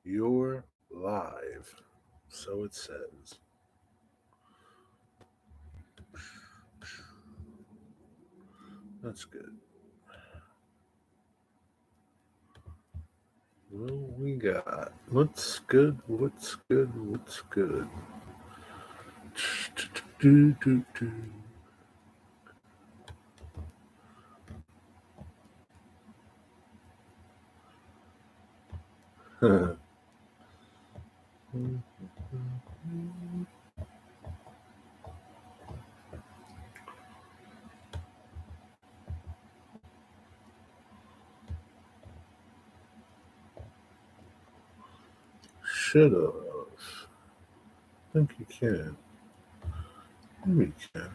You're live. So it says. That's good. What we got? What's good? What's good? What's good? Do, do, do. Should have. Think you can. Maybe you can.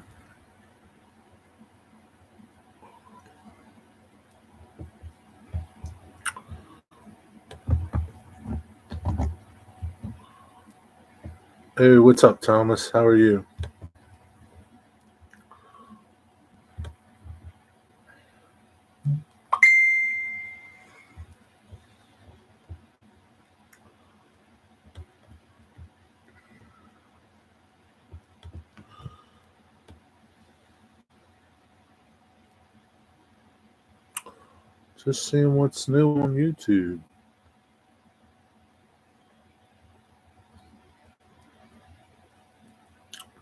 Hey, what's up, Thomas? How are you? Just seeing what's new on YouTube.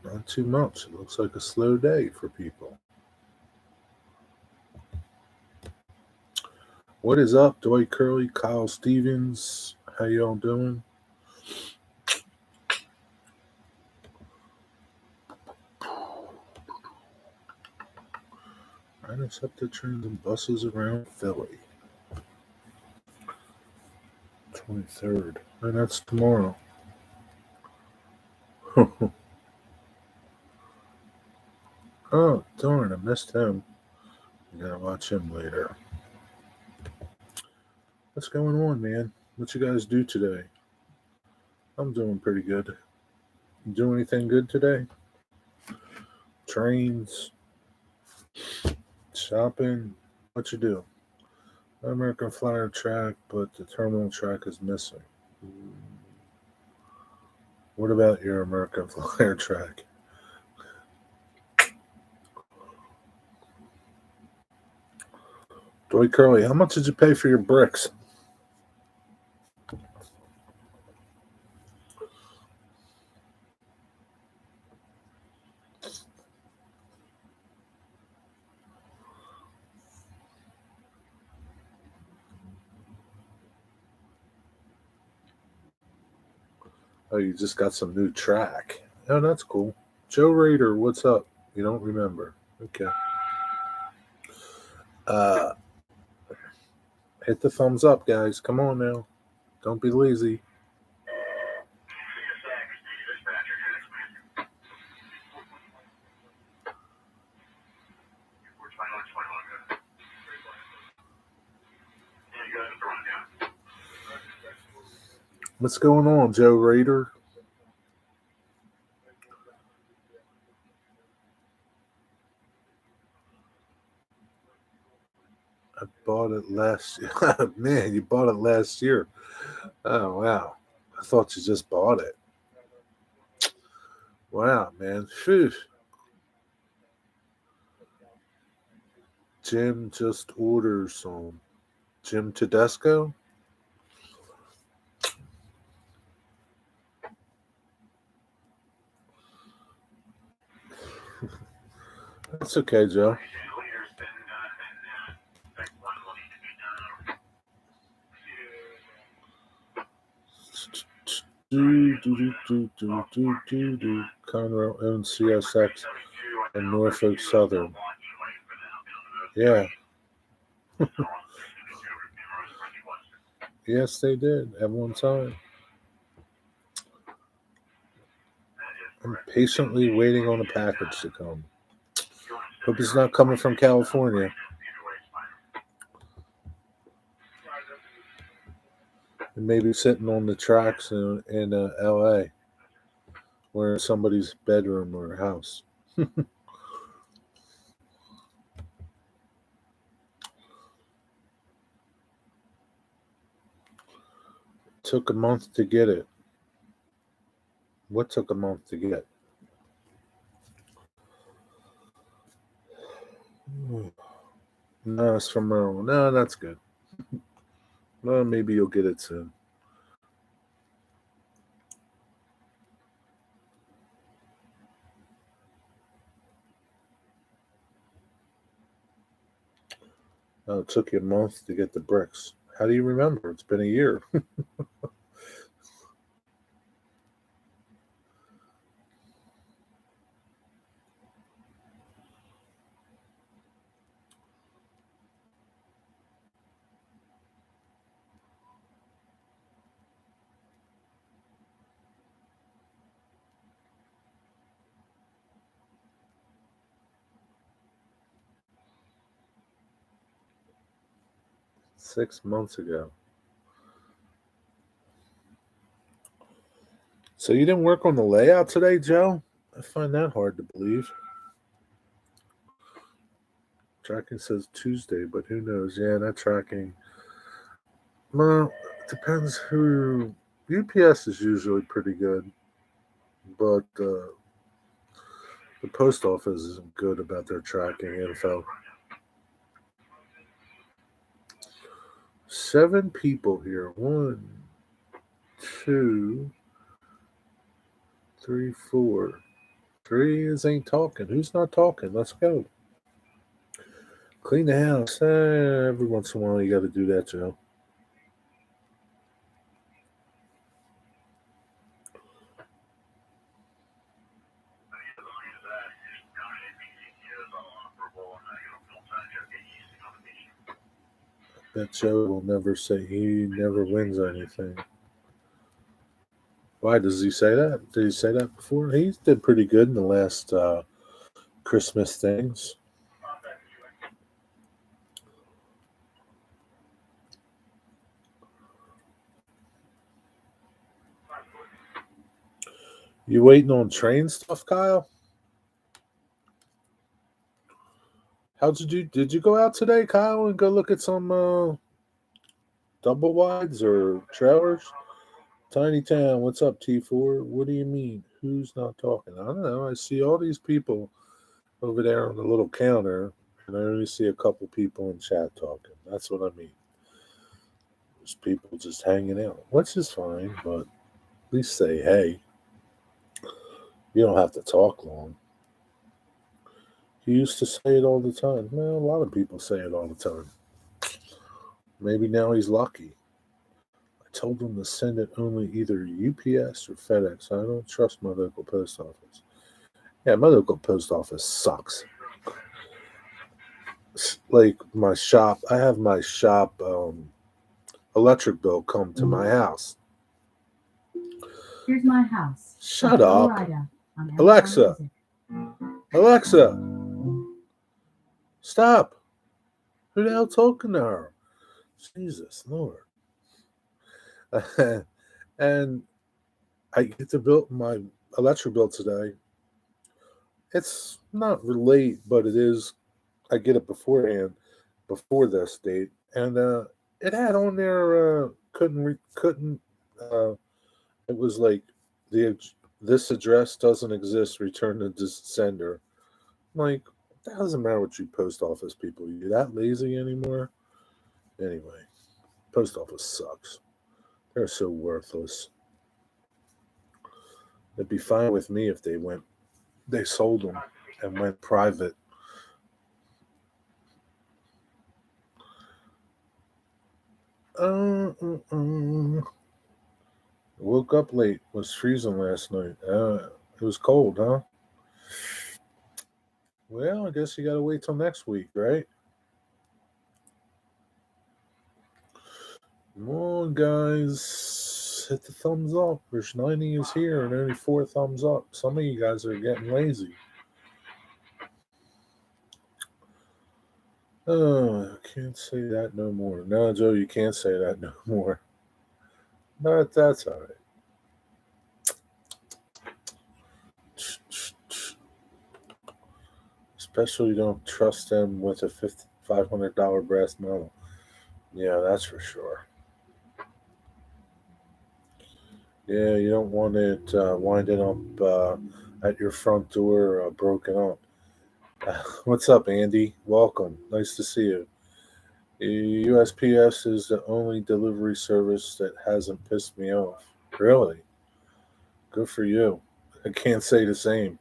Not too much. It looks like a slow day for people. What is up, Dwight Curley, Kyle Stevens? How y'all doing? Intercepted trains and buses around Philly. 23rd. And that's tomorrow. Oh, darn, I missed him. I gotta watch him later. What's going on, man? What you guys do today? I'm doing pretty good. You do anything good today? Trains? Shopping? What you do? American Flyer track, but the terminal track is missing. What about your American Flyer track? Dwight Curley, how much did you pay for your bricks? Oh, you just got some new track. Oh, that's cool. Joe Raider, what's up? You don't remember. Okay. Hit the thumbs up, guys. Come on now. Don't be lazy. What's going on, Joe Raider? I bought it last year. Man, you bought it last year. Oh, wow. I thought you just bought it. Wow, man. Phew. Jim just ordered some. Jim Tedesco? That's okay, Joe. Conroe owns CSX and Norfolk Southern. Yeah. Yes, they did at one time. I'm patiently waiting on a package to come. Hope it's not coming from California. It may be sitting on the tracks in LA or in somebody's bedroom or house. took a month to get it. What took a month to get? No, it's from Merle. No, that's good. Well, maybe you'll get it soon. It took you a month to get the bricks. How do you remember? It's been a year. 6 months ago. So you didn't work on the layout today, Joe? I find that hard to believe. Tracking says Tuesday, but who knows? Yeah, that tracking. Well, it depends who. UPS is usually pretty good, but the post office isn't good about their tracking info. 7 people here. 1, 2, 3, 4. 3 is ain't talking. Who's not talking? Let's go. Clean the house. Every once in a while, you got to do that, Joe. Bet Joe will never say he never wins anything. Why does he say that? Did he say that before? He did pretty good in the last Christmas things. You waiting on train stuff, Kyle? How'd you do? Did you go out today, Kyle, and go look at some double wides or trailers? Tiny Town, what's up, T4? What do you mean? Who's not talking? I don't know. I see all these people over there on the little counter, and I only see a couple people in chat talking. That's what I mean. There's people just hanging out, which is fine, but at least say hey. You don't have to talk long. He used to say it all the time. Well, a lot of people say it all the time. Maybe now he's lucky. I told him to send it only either UPS or FedEx. I don't trust my local post office. Yeah, my local post office sucks. Like my shop, I have my shop electric bill come to my house. Here's my house. Shut up. Alexa. Alexa. Stop. Who the hell talking to her? Jesus Lord. And I get the bill, my electric bill today. It's not late, but it is. I get it beforehand, before this date, and it had on there couldn't. Uh, it was like the this address doesn't exist. Return to sender. Like, that doesn't matter what you post office people. You that lazy anymore? Anyway, post office sucks. They're so worthless. It'd be fine with me if they sold them and went private. Woke up late. Was freezing last night. It was cold, huh? Well, I guess you gotta wait till next week, right? Come on, guys. Hit the thumbs up. There's 90 is here and only 4 thumbs up. Some of you guys are getting lazy. Oh, I can't say that no more. No, Joe, you can't say that no more. But that's all right. Especially you don't trust them with a $500 brass model. Yeah, that's for sure. Yeah, you don't want it winding up at your front door broken up. What's up, Andy? Welcome. Nice to see you. USPS is the only delivery service that hasn't pissed me off. Really? Good for you. I can't say the same.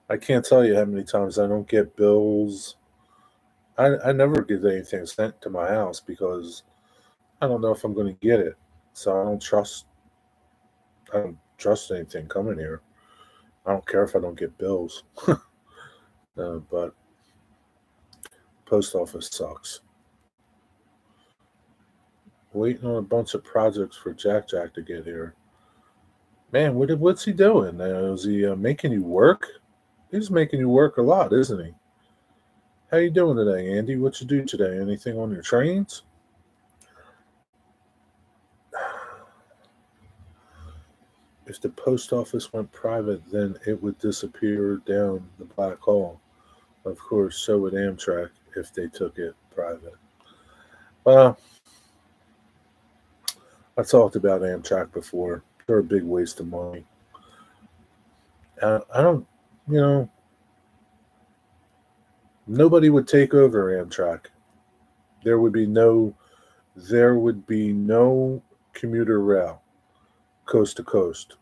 I can't tell you how many times I don't get bills. I never get anything sent to my house because I don't know if I'm going to get it. So I don't trust anything coming here. I don't care if I don't get bills. But post office sucks. Waiting on a bunch of projects for Jack to get here. Man, what's he doing? Is he making you work? He's making you work a lot, isn't he? How you doing today, Andy? What you do today? Anything on your trains? If the post office went private, then it would disappear down the black hole. Of course, so would Amtrak if they took it private. Well, I talked about Amtrak before. They're a big waste of money. I don't, you know, nobody would take over Amtrak. There would be no, there would be no commuter rail, coast to coast,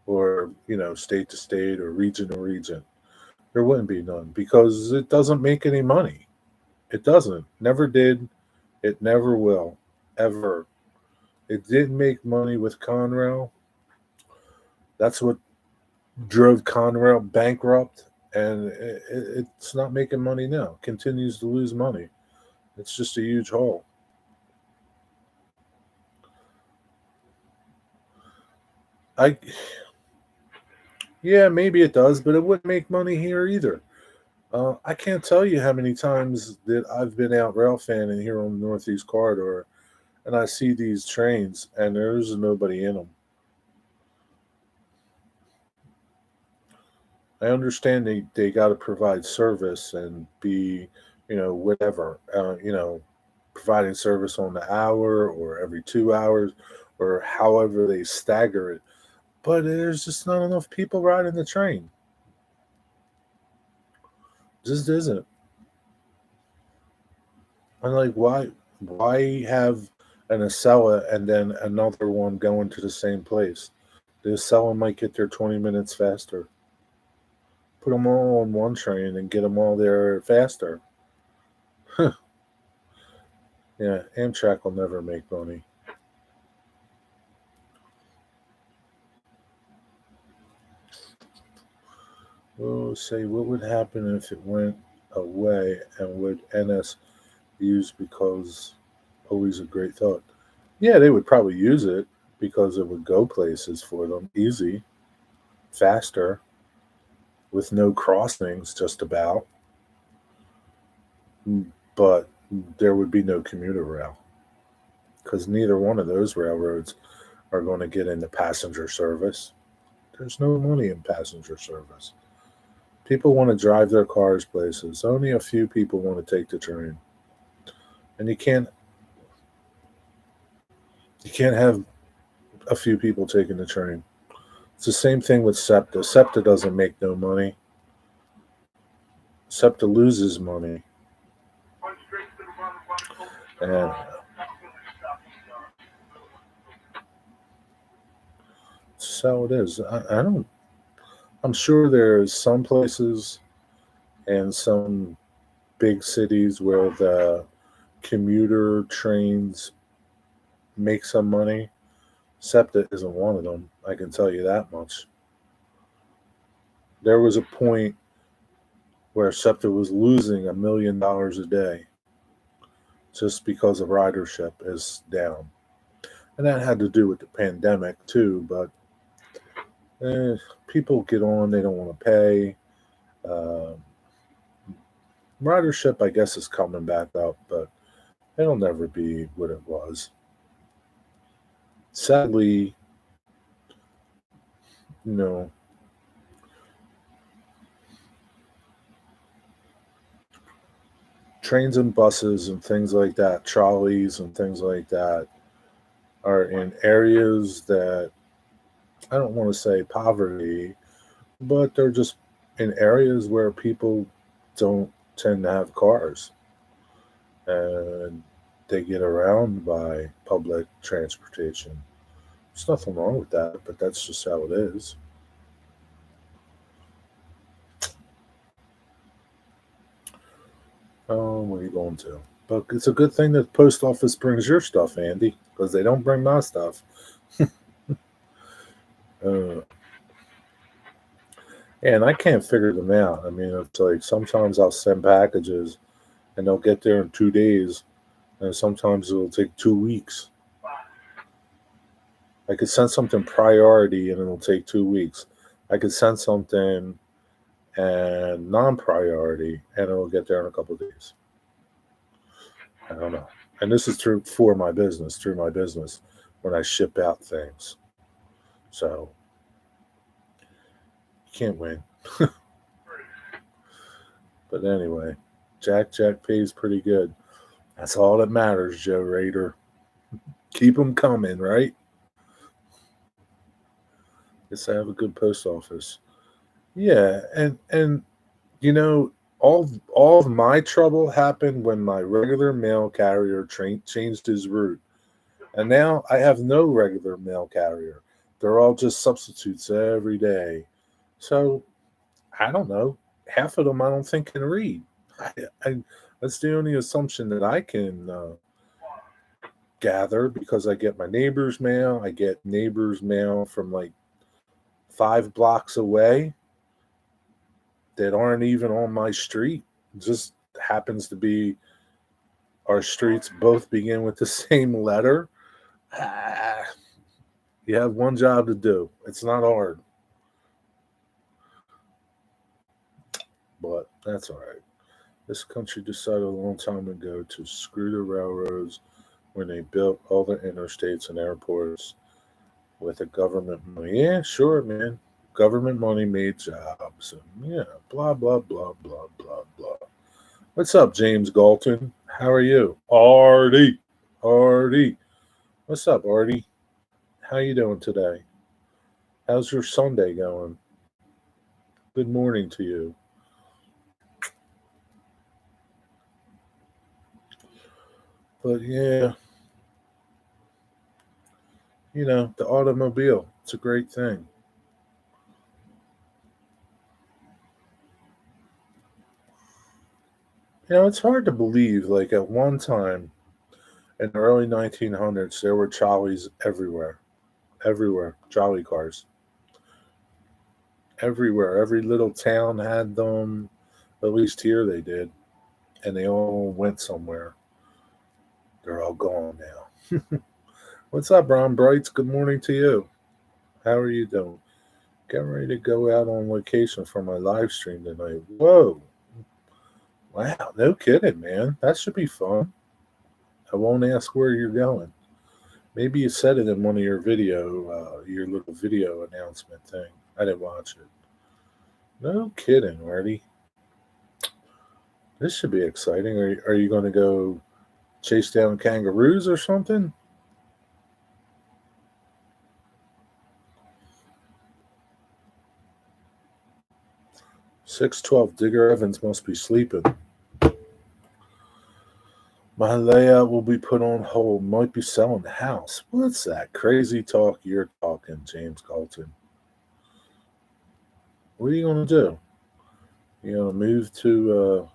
or state to state, or region to region. There wouldn't be none because it doesn't make any money. It doesn't. Never did. It never will. Ever. It didn't make money with Conrail. That's what drove Conrail bankrupt, and it's not making money now. Continues to lose money. It's just a huge hole. I Yeah, maybe it does, but it wouldn't make money here either. I can't tell you how many times that I've been out rail fanning here on the Northeast Corridor, and I see these trains, and there's nobody in them. I understand they got to provide service and be, whatever, providing service on the hour or every 2 hours or however they stagger it. But there's just not enough people riding the train. Just isn't. I'm like, why have an Acela and then another one going to the same place? The Acela might get there 20 minutes faster. Put them all on one train and get them all there faster. Yeah, Amtrak will never make money. We'll say, what would happen if it went away, and would NS use because always a great thought? Yeah, they would probably use it because it would go places for them easy, faster, with no crossings, just about. But there would be no commuter rail because neither one of those railroads are going to get into passenger service. There's no money in passenger service. People want to drive their cars places. Only a few people want to take the train. And you can't have a few people taking the train. It's the same thing with SEPTA. SEPTA doesn't make no money. SEPTA loses money. And so it is. I don't I'm sure there's some places and some big cities where the commuter trains make some money. SEPTA isn't one of them. I can tell you that much. There was a point where SEPTA was losing $1 million a day just because of ridership is down. And that had to do with the pandemic too, but people get on, they don't want to pay. Uh, Ridership, I guess, is coming back up, but it'll never be what it was. Sadly, you know, trains and buses and things like that, trolleys and things like that, are in areas that I don't want to say poverty, but they're just in areas where people don't tend to have cars and they get around by public transportation. There's nothing wrong with that, but that's just how it is. Where are you going to? But it's a good thing that the post office brings your stuff, Andy, because they don't bring my stuff. Uh, and I can't figure them out. I mean, it's like sometimes I'll send packages and they'll get there in 2 days, and sometimes it'll take 2 weeks. I could send something priority and it'll take 2 weeks. I could send something and non-priority and it'll get there in a couple of days. I don't know. And this is through my business when I ship out things. So you can't win. But anyway, Jack pays pretty good. That's all that matters, Joe Raider. Keep them coming, right? Guess I have a good post office. Yeah, and you know, all of my trouble happened when my regular mail carrier changed his route, and now I have no regular mail carrier. They're all just substitutes every day. So I don't know. Half of them I don't think can read. I, I that's the only assumption that I can gather because I get my neighbor's mail. I get neighbor's mail from like 5 blocks away that aren't even on my street. It just happens to be our streets both begin with the same letter. Ah, you have one job to do. It's not hard, but that's all right. This country decided a long time ago to screw the railroads when they built all the interstates and airports with the government money. Yeah, sure, man. Government money made jobs. And yeah, blah, blah, blah, blah, blah, blah. What's up, James Galton? How are you? Artie. Artie. What's up, Artie? How you doing today? How's your Sunday going? Good morning to you. But yeah, the automobile, it's a great thing. It's hard to believe. Like at one time in the early 1900s, there were trolleys everywhere. Everywhere. Trolley cars. Everywhere. Every little town had them. At least here they did. And they all went somewhere. They're all gone now. What's up, Ron Brights? Good morning to you. How are you doing? Getting ready to go out on location for my live stream tonight. Whoa. Wow. No kidding, man. That should be fun. I won't ask where you're going. Maybe you said it in one of your little video announcement thing. I didn't watch it. No kidding, Marty. This should be exciting. Are you going to go chase down kangaroos or something? 612. Digger Evans must be sleeping. My layout will be put on hold. Might be selling the house. What's that crazy talk you're talking, James Galton? What are you going to do? You going to move to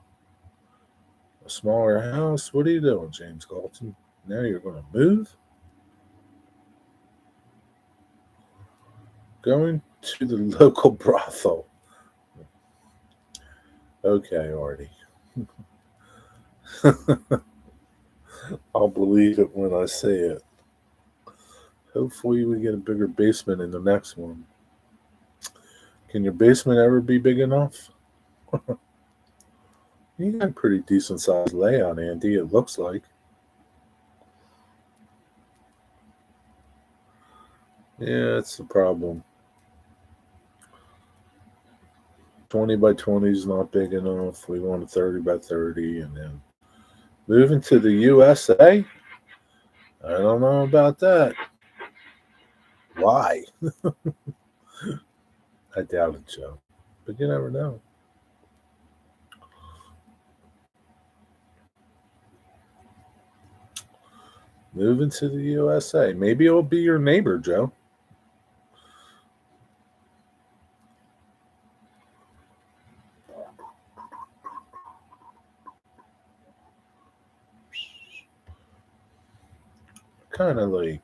a smaller house? What are you doing, James Galton? Now you're going to move? Going to the local brothel. Okay, Artie. I'll believe it when I see it. Hopefully, we get a bigger basement in the next one. Can your basement ever be big enough? You got a pretty decent sized layout, Andy, it looks like. Yeah, it's the problem. 20 by 20 is not big enough. We want a 30 by 30. And then moving to the USA, I don't know about that. Why? I doubt it, Joe. But you never know. Moving to the USA. Maybe it'll be your neighbor, Joe. Kind of like,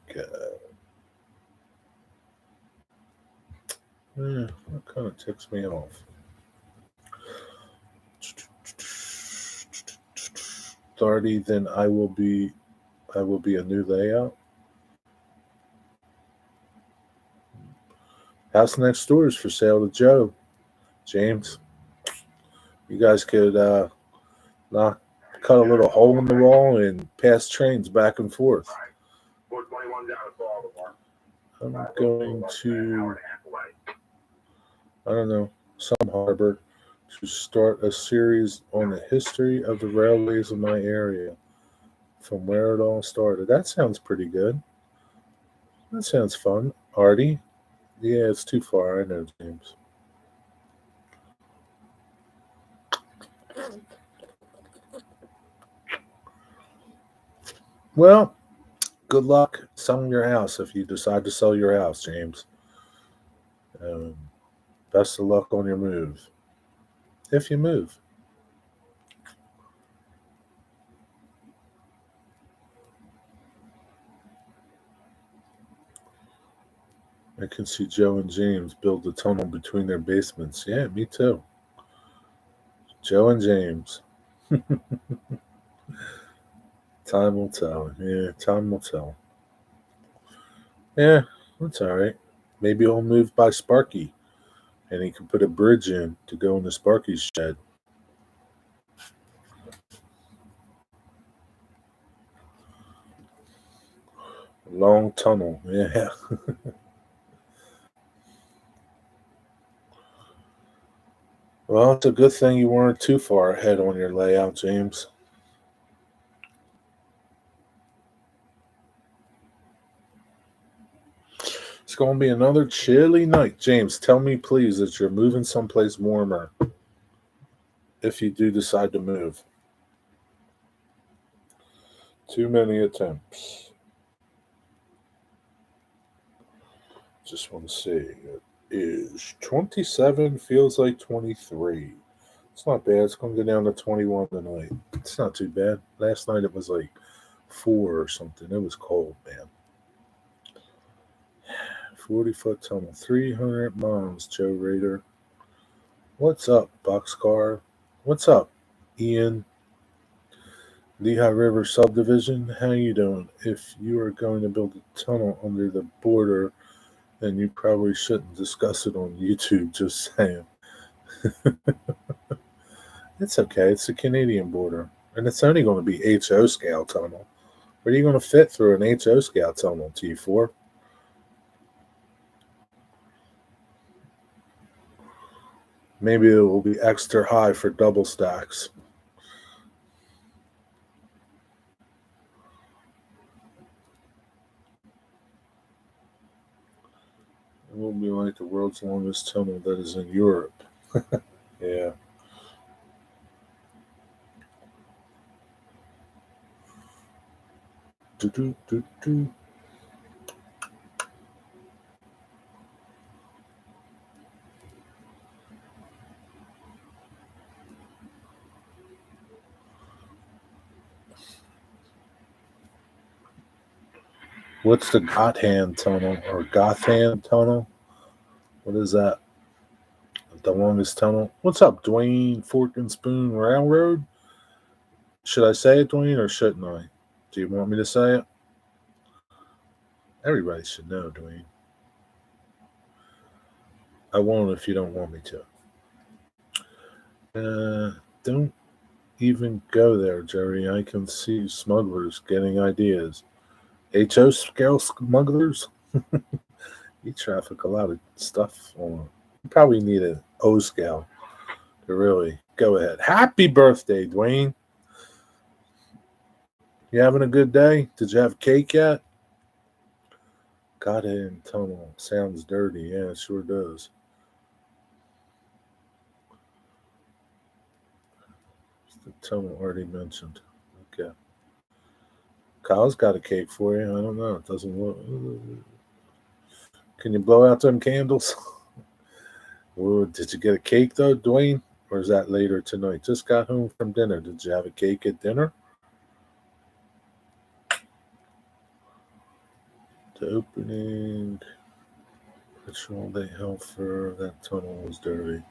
that kind of ticks me off. Starty, then I will be a new layout. House next door is for sale to Joe. James, you guys could knock, cut a little hole in the wall and pass trains back and forth. I'm going to, I don't know, some harbor to start a series on the history of the railways in my area, from where it all started. That sounds pretty good. That sounds fun. Artie? Yeah, it's too far. I know, James. Well, good luck selling your house if you decide to sell your house, James. Um, Best of luck on your move. If you move. I can see Joe and James build a tunnel between their basements. Yeah, me too. Joe and James. Time will tell. Yeah, time will tell. Yeah, that's all right. Maybe he'll move by Sparky and he can put a bridge in to go into Sparky's shed. Long tunnel. Yeah. Well, it's a good thing you weren't too far ahead on your layout, James. It's going to be another chilly night. James, tell me please that you're moving someplace warmer if you do decide to move. Too many attempts. Just want to see. It is 27, feels like 23. It's not bad. It's going to go down to 21 tonight. It's not too bad. Last night it was like 4 or something. It was cold, man. 40-foot tunnel, 300 miles, Joe Raider. What's up, Boxcar? What's up, Ian? Lehigh River Subdivision, how you doing? If you are going to build a tunnel under the border, then you probably shouldn't discuss it on YouTube, just saying. It's okay, it's the Canadian border. And it's only going to be HO scale tunnel. What are you going to fit through an HO scale tunnel, T4? Maybe it will be extra high for double stacks. It will be like the world's longest tunnel that is in Europe. Yeah. Do, do, do, do. What's the Gotham tunnel or Gotham tunnel? What is that? The longest tunnel. What's up, Dwayne Fork and Spoon Railroad? Should I say it, Dwayne, or shouldn't I? Do you want me to say it? Everybody should know, Dwayne. I won't if you don't want me to. Don't even go there, Jerry. I can see smugglers getting ideas. HO scale smugglers? You traffic a lot of stuff on. You probably need an O scale to really go ahead. Happy birthday, Dwayne. You having a good day? Did you have cake yet? Got it in tunnel. Sounds dirty. Yeah, it sure does. The tunnel already mentioned. Okay. Kyle's got a cake for you. I don't know. It doesn't look. Can you blow out them candles? Ooh, did you get a cake though, Dwayne? Or is that later tonight? Just got home from dinner. Did you have a cake at dinner? The opening. Patrol they held for that tunnel was dirty.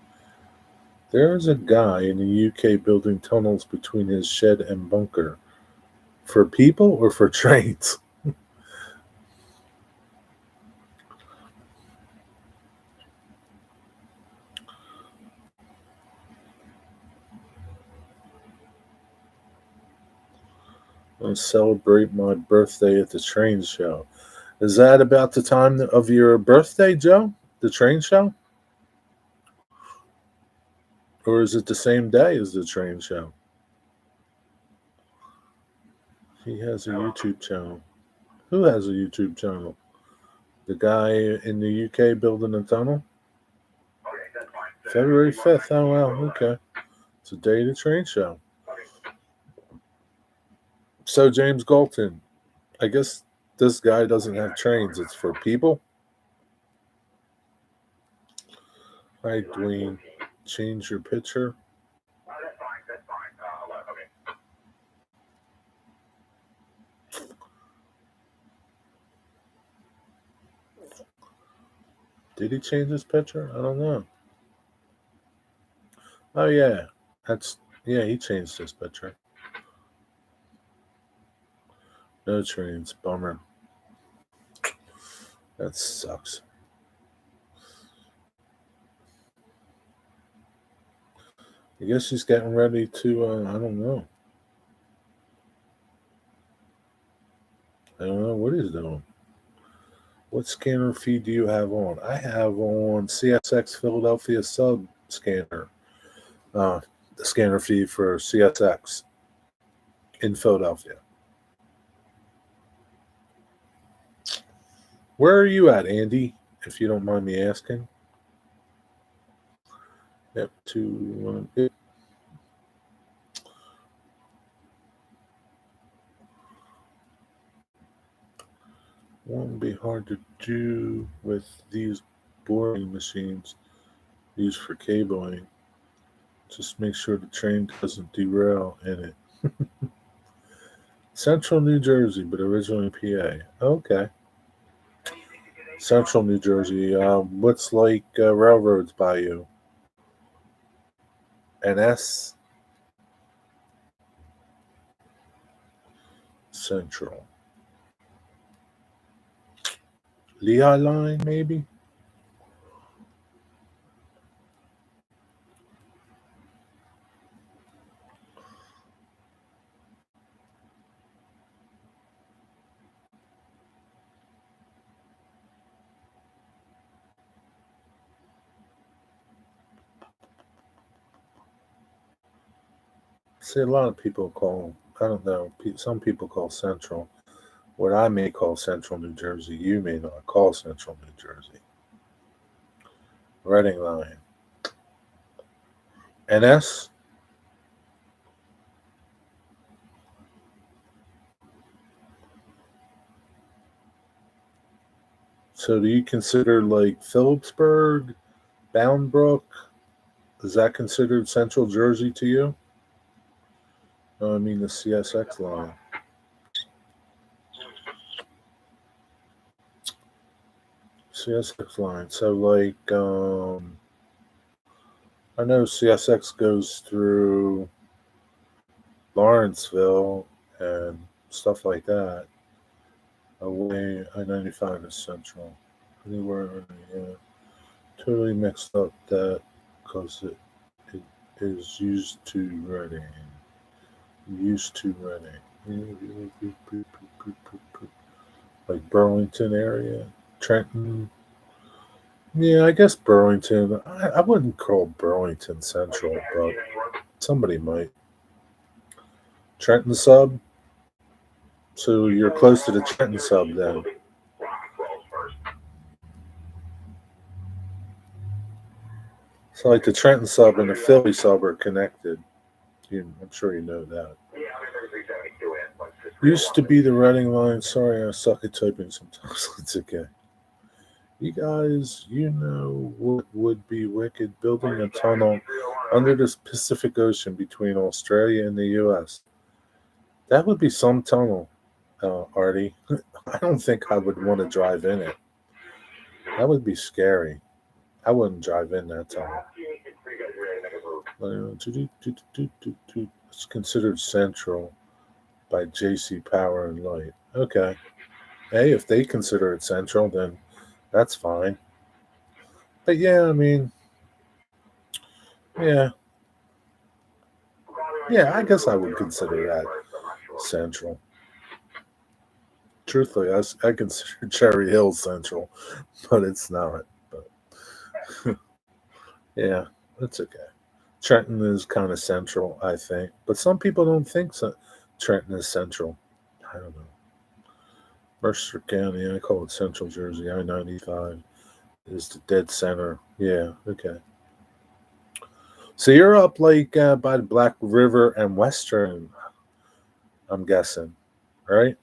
There's a guy in the UK building tunnels between his shed and bunker. For people or for trains? I celebrate my birthday at the train show. Is that about the time of your birthday, Joe? The train show? Or is it the same day as the train show? He has a YouTube channel. Who has a YouTube channel? The guy in the UK building a tunnel? February 5th. Oh, wow. Okay. It's a day of the train show. So, James Galton, I guess this guy doesn't have trains. It's for people? Hi, Dwayne. Change your picture. Did he change his picture? I don't know. Oh, yeah. Yeah, he changed his picture. No trains. Bummer. That sucks. I guess he's getting ready to, I don't know. I don't know what he's doing. What scanner feed do you have on? I have on CSX Philadelphia sub scanner. The scanner feed for CSX in Philadelphia. Where are you at, Andy? If you don't mind me asking. Yep, 218. Won't be hard to do with these boring machines used for cabling. Just make sure the train doesn't derail in it. Central New Jersey, but originally PA. Okay. Central New Jersey. What's like railroads by you? NS Central. Lehigh Line, maybe? See, a lot of people call, I don't know, some people call Central. What I may call Central New Jersey, you may not call Central New Jersey. Reading Line. NS? So do you consider like Phillipsburg, Boundbrook? Is that considered Central Jersey to you? No, I mean the CSX line. CSX line. So like I know CSX goes through Lawrenceville and stuff like that. Away I-95 is Central. Anywhere, yeah. Totally mixed up that because it is used to Reading. Used to Reading. Like Burlington area. Trenton. Yeah, I guess Burlington. I wouldn't call Burlington Central, but somebody might. Trenton sub. So you're close to the Trenton sub then. So like the Trenton sub and the Philly sub are connected. I'm sure you know that. Used to be the running line. Sorry, I suck at typing sometimes. It's okay. You guys, you know what would be wicked? Building a tunnel under the Pacific Ocean between Australia and the U.S. That would be some tunnel, Artie. I don't think I would want to drive in it. That would be scary. I wouldn't drive in that tunnel. It's considered central by JC Power and Light. Okay. Hey, if they consider it central, then that's fine. But yeah, I mean, yeah, yeah, I guess I would consider that central. Truthfully, I consider Cherry Hill central, but it's not. But yeah, it's okay. Trenton is kind of central, I think, but some people don't think so. Trenton is central. I don't know. Mercer County, I call it Central Jersey. I-95 is the dead center. Yeah, okay. So you're up like by the Black River and Western, I'm guessing, right?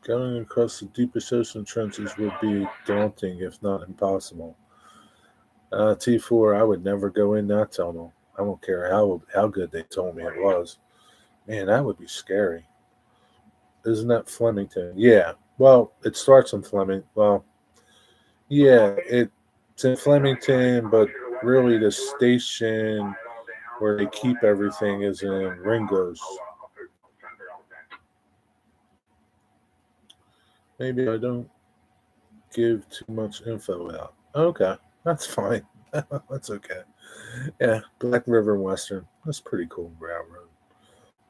Going across the deepest ocean trenches would be daunting, if not impossible. T4, I would never go in that tunnel. I don't care how good they told me it was. Man, that would be scary. Isn't that Flemington? Yeah. Well, it starts in Fleming. Well, yeah, it's in Flemington, but really the station where they keep everything is in Ringo's. Maybe I don't give too much info out. Okay, that's fine. That's okay. Yeah, Black River Western. That's pretty cool railroad.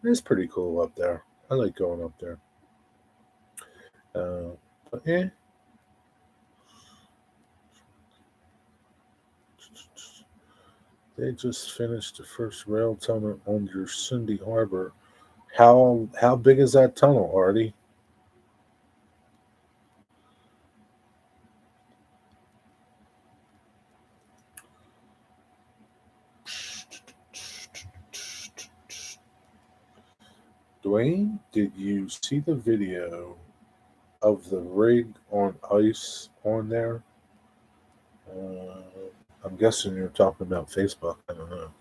It's pretty cool up there. I like going up there. But yeah. They just finished the first rail tunnel under Cindy Harbor. How big is that tunnel, Artie? Dwayne, did you see the video of the rig on ice on there? Uh, I'm guessing you're talking about Facebook. I don't know.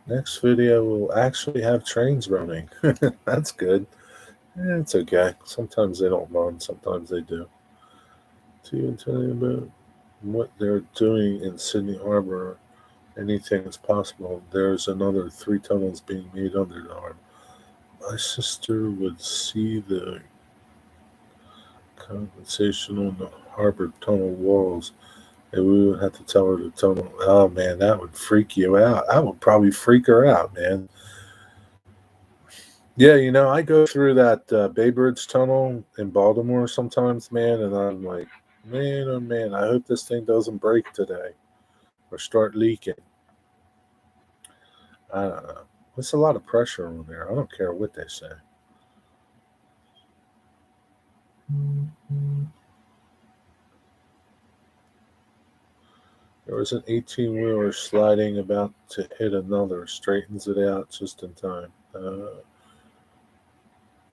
Next video will actually have trains running. That's good. It's okay. Sometimes they don't run, sometimes they do. To you tell you about what they're doing in Sydney Harbor. Anything is possible. There's another 3 tunnels being made under the harbor. My sister would see the compensation on the harbor tunnel walls, and we would have to tell her to tunnel. Oh man, that would freak you out. I would probably freak her out, man. Yeah, I go through that Bay Bridge tunnel in Baltimore sometimes, man, and I'm like, man, oh man, I hope this thing doesn't break today or start leaking. I don't know. There's a lot of pressure on there. I don't care what they say. There was an 18-wheeler sliding about to hit another. Straightens it out just in time.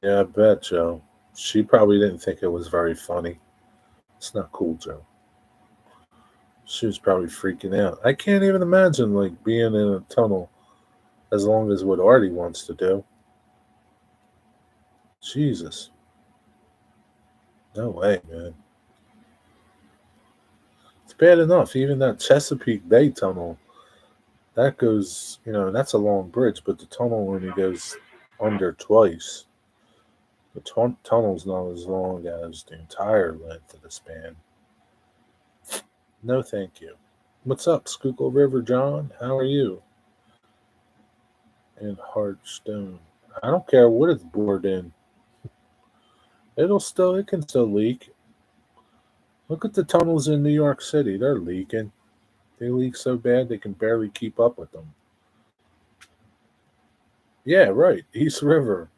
Yeah, I bet, Joe. She probably didn't think it was very funny. It's not cool, Joe. She was probably freaking out. I can't even imagine like being in a tunnel as long as what Artie wants to do. Jesus. No way, man. It's bad enough. Even that Chesapeake Bay tunnel, that goes, that's a long bridge, but the tunnel only goes under twice. The tunnel's not as long as the entire length of the span. No, thank you. What's up, Schuylkill River John? How are you? And hard stone. I don't care what it's bored in. It can still leak. Look at the tunnels in New York City. They're leaking. They leak so bad they can barely keep up with them. Yeah, right. East River.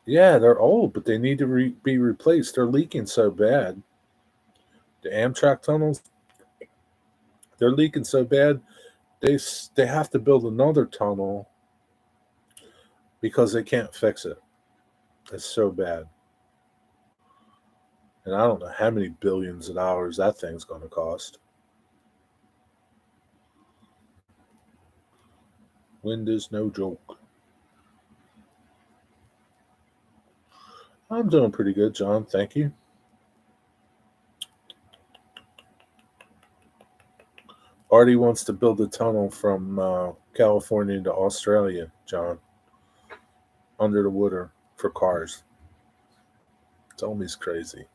Yeah, they're old, but they need to be replaced. They're leaking so bad. The Amtrak tunnels, they're leaking so bad. They have to build another tunnel because they can't fix it. It's so bad. And I don't know how many billions of dollars that thing's going to cost. Wind is no joke. I'm doing pretty good, John. Thank you. Artie wants to build a tunnel from California to Australia, John, under the water for cars. It's always crazy.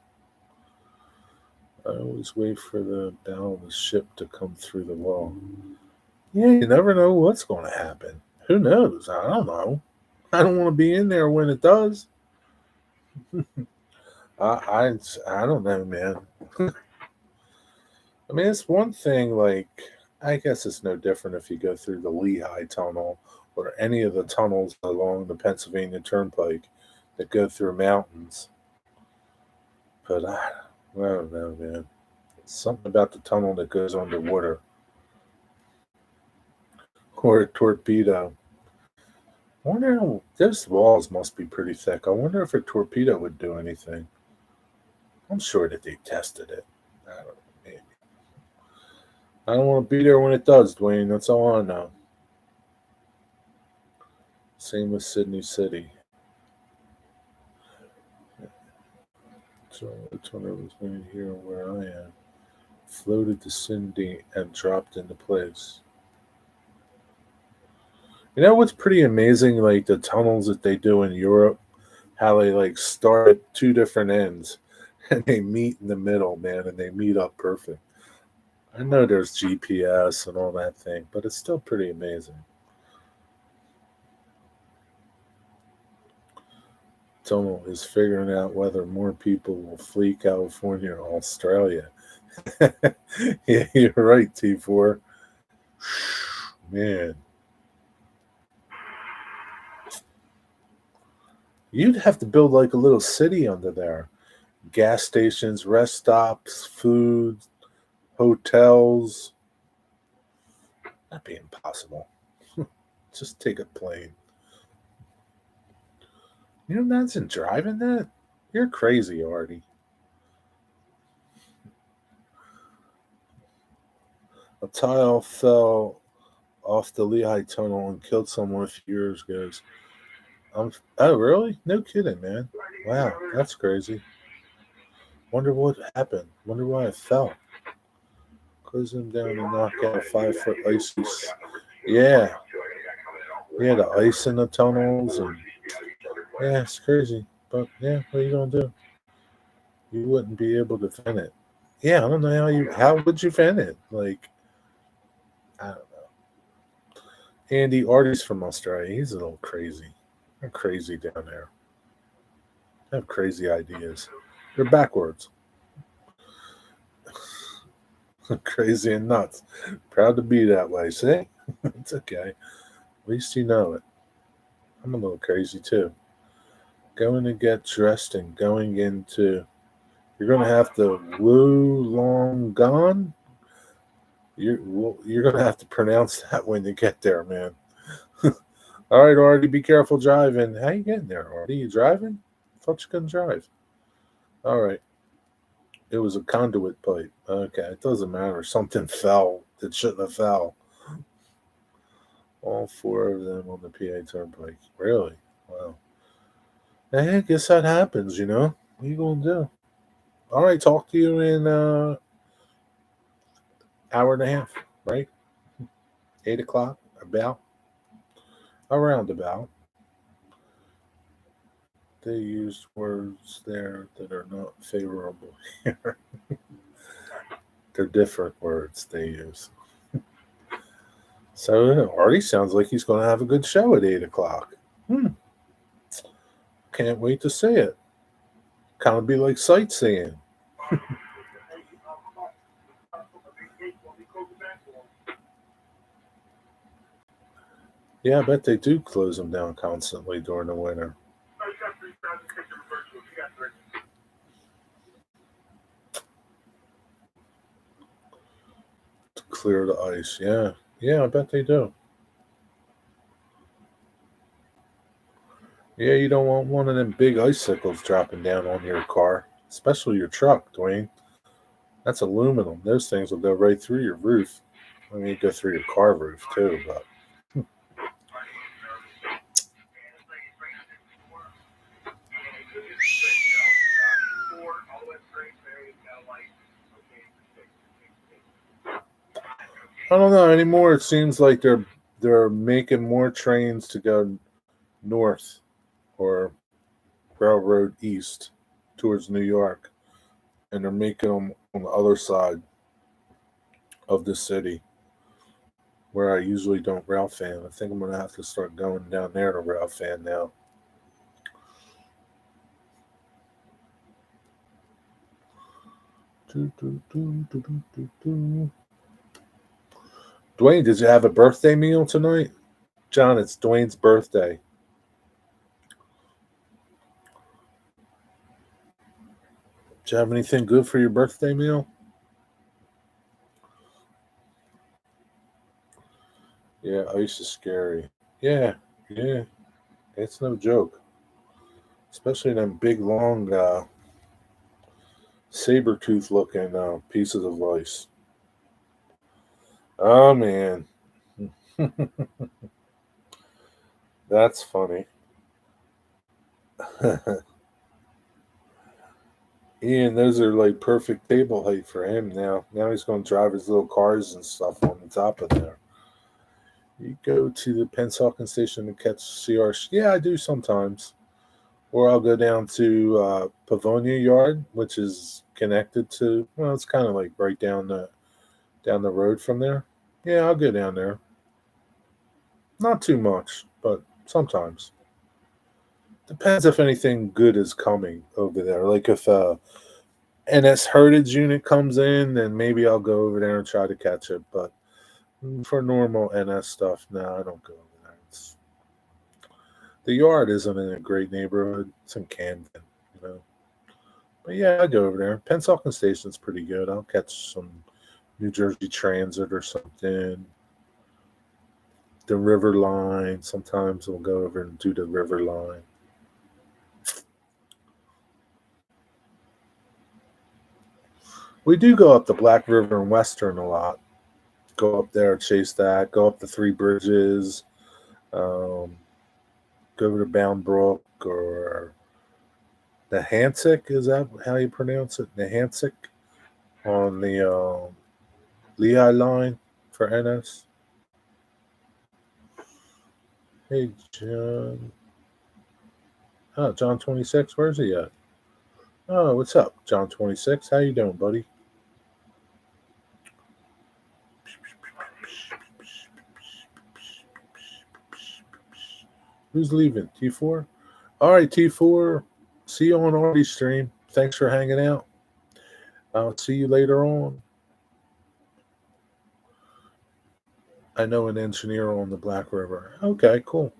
I always wait for the bow of the ship to come through the wall. Yeah, you never know what's going to happen. Who knows? I don't know. I don't want to be in there when it does. I, I don't know, man. I mean, it's one thing, like, I guess it's no different if you go through the Lehigh Tunnel or any of the tunnels along the Pennsylvania Turnpike that go through mountains. But I don't know, man. Something about the tunnel that goes underwater or a torpedo. I wonder how those walls must be pretty thick. I wonder if a torpedo would do anything. I'm sure that they tested it. I don't know. Maybe. I don't want to be there when it does, Dwayne. That's all I know. Same with Sydney City. So the tornado was made here where I am. Floated to Cindy and dropped into place. You know what's pretty amazing? Like the tunnels that they do in Europe, how they like start at two different ends and they meet in the middle, man, and they meet up perfect. I know there's GPS and all that thing, but it's still pretty amazing. Tunnel is figuring out whether more people will flee California or Australia. Yeah, you're right, T4. Man, you'd have to build like a little city under there. Gas stations, rest stops, food, hotels. That'd be impossible. Just take a plane. You imagine driving that? You're crazy, Artie. A tile fell off the Lehigh Tunnel and killed someone a few years ago. Oh, really? No kidding, man. Wow, that's crazy. Wonder what happened. Wonder why it fell. Close them down and knock out a 5 foot icy. Yeah, yeah, the ice in the tunnels and yeah, it's crazy. But yeah, what are you gonna do? You wouldn't be able to fin it. Yeah, I don't know how would you fin it? Like I don't know. Andy Artie's from Australia. He's a little crazy. They're crazy down there. They have crazy ideas. They're backwards. Crazy and nuts. Proud to be that way. See? It's okay. At least you know it. I'm a little crazy too. Going to get dressed and going into. You're going to have to Wollongong. You're going to have to pronounce that when you get there, man. All right, Artie, be careful driving. How you getting there, Artie? You driving? I thought you couldn't drive. All right. It was a conduit pipe. Okay, it doesn't matter. Something fell that shouldn't have fell. All four of them on the PA Turnpike. Really? Wow. Hey, I guess that happens, you know? What are you going to do? All right, talk to you in hour and a half, right? 8 o'clock, about. Around about. They used words there that are not favorable here. They're different words they use. So Artie sounds like he's going to have a good show at 8 o'clock. Can't wait to see it. Kind of be like sightseeing. Yeah, I bet they do close them down constantly during the winter to clear the ice. Yeah, yeah, I bet they do. Yeah, you don't want one of them big icicles dropping down on your car, especially your truck, Dwayne. That's aluminum. Those things will go right through your roof. I mean, go through your car roof too, but I don't know anymore. It seems like they're making more trains to go north or railroad east towards New York, and they're making them on the other side of the city where I usually don't rail fan. I think I'm gonna have to start going down there to rail fan now. Dwayne, did you have a birthday meal tonight? John, it's Dwayne's birthday. Did you have anything good for your birthday meal? Yeah, ice is scary. Yeah, yeah, it's no joke. Especially them big, long, saber tooth looking pieces of ice. Oh, man. That's funny. Ian, those are like perfect table height for him now. Now he's going to drive his little cars and stuff on the top of there. You go to the Pennsauken station to catch CR. Yeah, I do sometimes. Or I'll go down to Pavonia Yard, which is connected to. Well, it's kind of like right down the road from there. Yeah, I'll go down there. Not too much, but sometimes. Depends if anything good is coming over there. Like if NS Heritage unit comes in, then maybe I'll go over there and try to catch it. But for normal NS stuff, no, I don't go over there. The yard isn't in a great neighborhood. It's in Camden, you know. But yeah, I go over there. Pennsauken Station's pretty good. I'll catch some New Jersey Transit or something. The River Line. Sometimes we'll go over and do the River Line. We do go up the Black River and Western a lot. Go up there, chase that. Go up the Three Bridges. Um, go over to Bound Brook or the Hansick. Is that how you pronounce it? The Hansick on the Lehigh line for NS. Hey, John. Oh, John 26. Where's he at? Oh, what's up, John 26? How you doing, buddy? Who's leaving? T4? All right, T4. See you on Artie's stream. Thanks for hanging out. I'll see you later on. I know an engineer on the Black River. Okay, cool.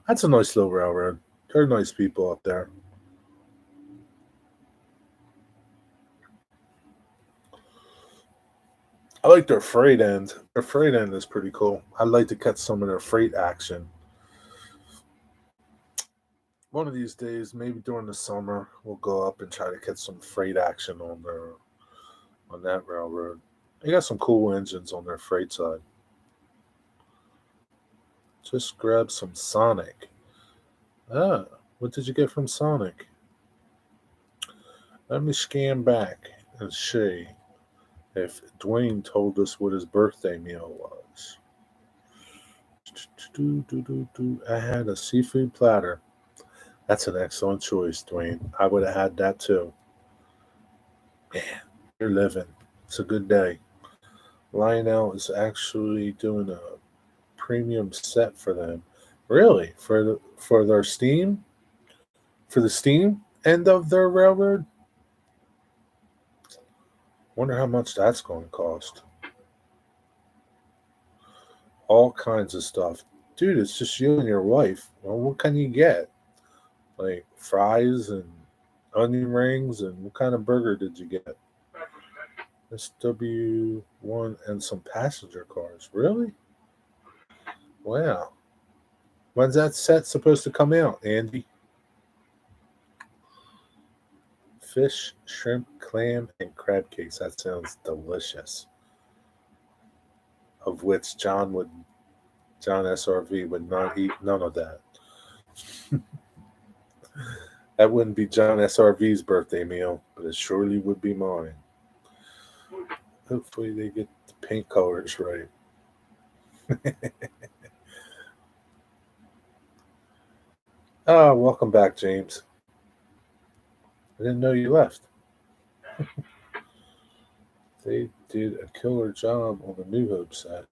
That's a nice little railroad. They're nice people up there. I like their freight end. Their freight end is pretty cool. I'd like to catch some of their freight action. One of these days, maybe during the summer, we'll go up and try to catch some freight action on that railroad. They got some cool engines on their freight side. Just grab some Sonic. Ah, what did you get from Sonic? Let me scan back and see if Dwayne told us what his birthday meal was. I had a seafood platter. That's an excellent choice, Dwayne. I would have had that too. Man, you're living. It's a good day. Lionel is actually doing a premium set for them. Really? For their steam? For the steam end of their railroad? Wonder how much that's going to cost. All kinds of stuff. Dude, it's just you and your wife. Well, what can you get? Like fries and onion rings, and what kind of burger did you get? SW1 and some passenger cars. Really? Wow. When's that set supposed to come out, Andy? Fish, shrimp, clam, and crab cakes. That sounds delicious. Of which John SRV would not eat none of that. That wouldn't be John SRV's birthday meal, but it surely would be mine. Hopefully they get the paint colors right. Welcome back, James. I didn't know you left. They did a killer job on the New Hope set.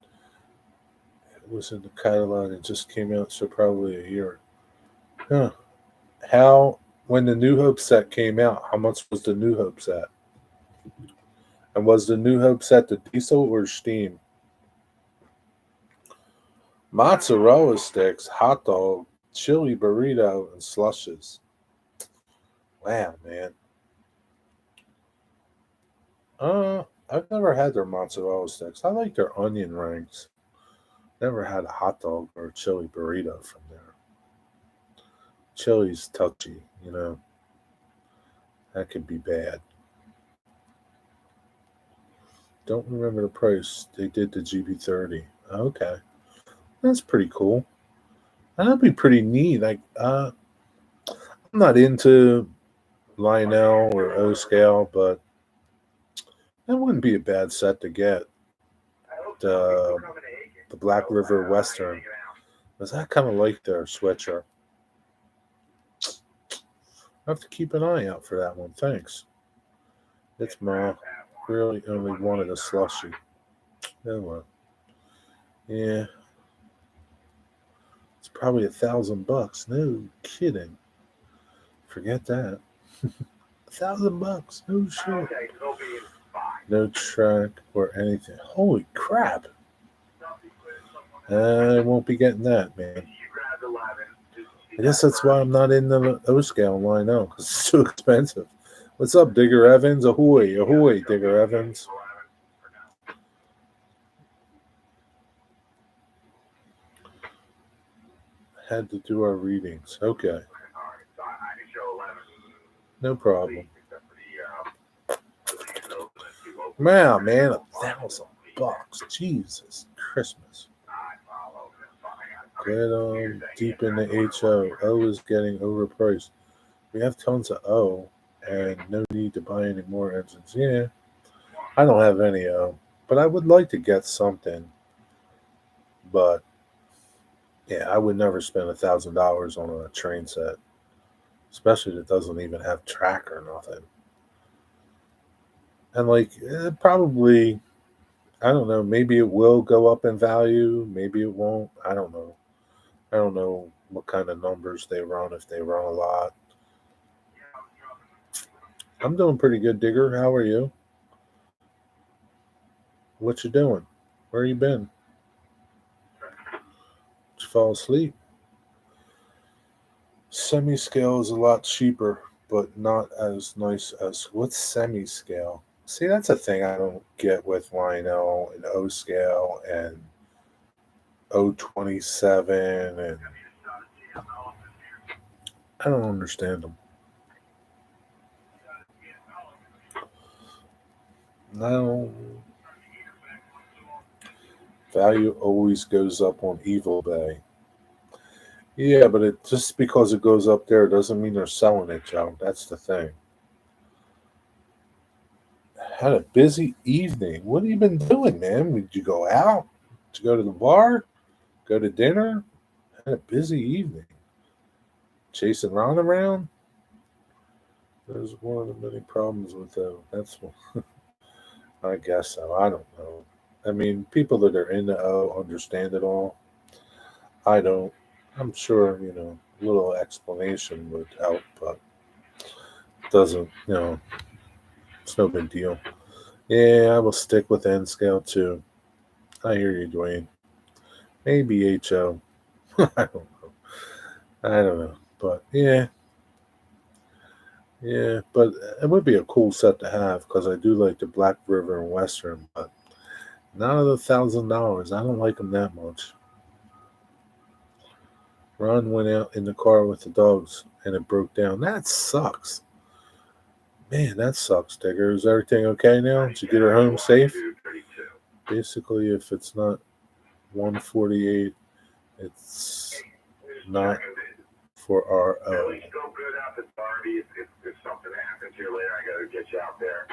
It was in the catalog and just came out, so probably a year. Huh. When the New Hope set came out, how much was the New Hope set? And was the New Hope set the diesel or steam? Mozzarella sticks, hot dog, chili burrito, and slushes. Wow, man. I've never had their mozzarella sticks. I like their onion rings. Never had a hot dog or a chili burrito from there. Chili's touchy, you know. That could be bad. Don't remember the price. They did the GB30. Okay. That's pretty cool. That'd be pretty neat. I'm not into Lionel or O scale, but that wouldn't be a bad set to get. The the Black River Western. Because I kind of like their switcher. I have to keep an eye out for that one. Thanks. It's my really only wanted a slushy. Oh well. Yeah. It's probably $1,000. No kidding. Forget that. $1,000. No shit. No track or anything. Holy crap. I won't be getting that, man. I guess that's why I'm not in the O scale line now, because it's too expensive. What's up, Digger Evans? Ahoy, ahoy, Digger Evans. Had to do our readings. Okay. No problem. Wow, man, $1,000. Jesus Christmas. Get deep in the HO. O is getting overpriced. We have tons of O and no need to buy any more engines. Yeah, I don't have any O, but I would like to get something. But yeah, I would never spend $1,000 on a train set, especially that doesn't even have track or nothing. And probably, I don't know, maybe it will go up in value, maybe it won't. I don't know. I don't know what kind of numbers they run, if they run a lot. I'm doing pretty good, Digger. How are you? What you doing? Where you been? Did you fall asleep? Semi-scale is a lot cheaper, but not as nice as what's semi-scale? See, that's a thing I don't get with Lionel and O scale and O27, and I don't understand them. No, value always goes up on Evil Bay. Yeah, but it just because it goes up there doesn't mean they're selling it, Joe. That's the thing. Had a busy evening. What have you been doing, man? Did you go out? Did you go to the bar? Go to dinner? Had a busy evening. Chasing Ron around? There's one of the many problems with that. That's one. I guess so. I don't know. I mean, people that are into O understand it all. I don't. I'm sure, a little explanation would help, but doesn't, it's no big deal. Yeah, I will stick with N scale too. I hear you, Dwayne. Maybe HO. I don't know. I don't know. But yeah, but it would be a cool set to have because I do like the Black River and Western, but not at $1,000. I don't like them that much. Ron went out in the car with the dogs and it broke down. That sucks. Man, that sucks, Digger. Is everything okay now? Did you get her home safe? Basically, if it's not 148, it's not for our own. If something happens here later, I gotta get you out there.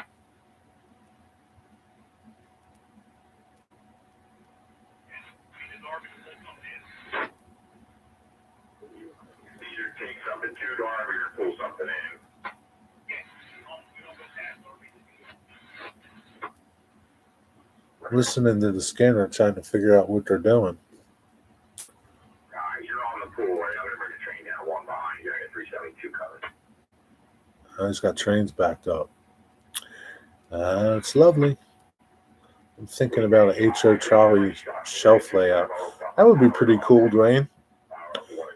Either take something to Darby or pull something in. Listening to the scanner, trying to figure out what they're doing. You're on the pool. I'm gonna bring a train down one behind. You're gonna get 372 covered. I just got trains backed up. It's lovely. I'm thinking about an HO trolley shelf layout. That would be pretty cool, Dwayne.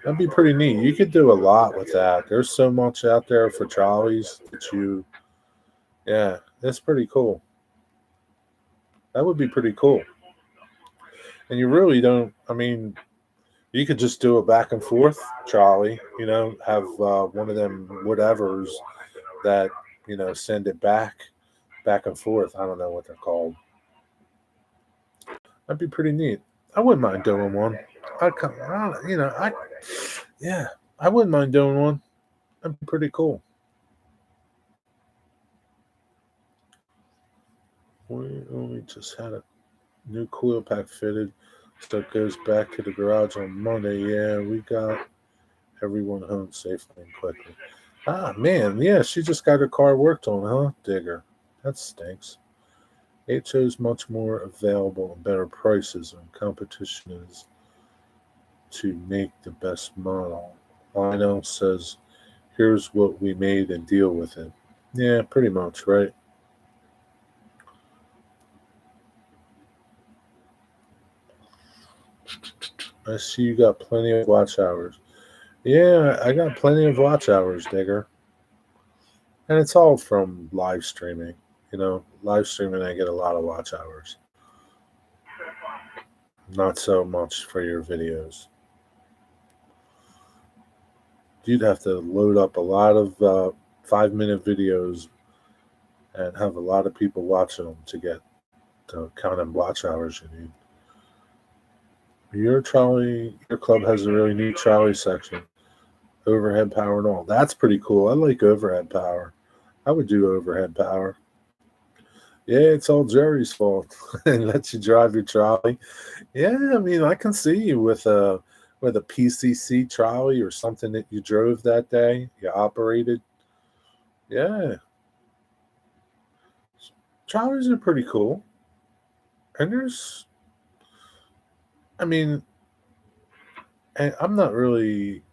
That'd be pretty neat. You could do a lot with that. There's so much out there for trolleys that yeah, that's pretty cool. That would be pretty cool. And you really don't, you could just do a back and forth trolley, have one of them whatevers that, send it back and forth. I don't know what they're called. That'd be pretty neat. I wouldn't mind doing one. Yeah, I wouldn't mind doing one. That'd be pretty cool. We only just had a new coil pack fitted, so it goes back to the garage on Monday. Yeah, we got everyone home safely and quickly. Ah, man, yeah, she just got her car worked on, huh? Digger. That stinks. HO's much more available and better prices, and competition is to make the best model. Lionel says, here's what we made and deal with it. Yeah, pretty much, right? I see you got plenty of watch hours. Yeah, I got plenty of watch hours, Digger. And it's all from live streaming. Live streaming, I get a lot of watch hours. Not so much for your videos. You'd have to load up a lot of 5-minute videos and have a lot of people watching them to get the kind of watch hours you need. Your club has a really neat trolley section, overhead power and all. That's pretty cool. I like overhead power. I would do overhead power. Yeah, it's all Jerry's fault. And lets you drive your trolley. Yeah, I can see you with a PCC trolley or something that you drove that day. You operated. Yeah, trolleys are pretty cool. And I mean, I'm not really.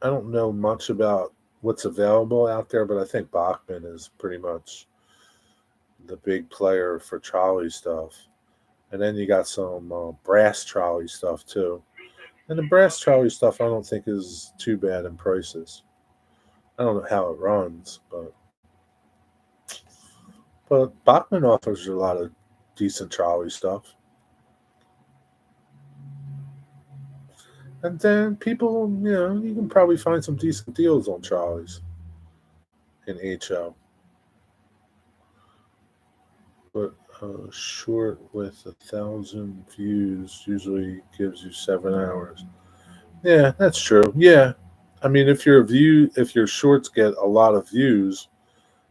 I don't know much about what's available out there, but I think Bachman is pretty much the big player for trolley stuff. And then you got some brass trolley stuff too. And the brass trolley stuff I don't think is too bad in prices. I don't know how it runs, but Bachman offers a lot of decent trolley stuff. And then people, you can probably find some decent deals on trolleys in HO. But short with 1,000 views usually gives you 7 hours. Yeah, that's true. Yeah, if your shorts get a lot of views,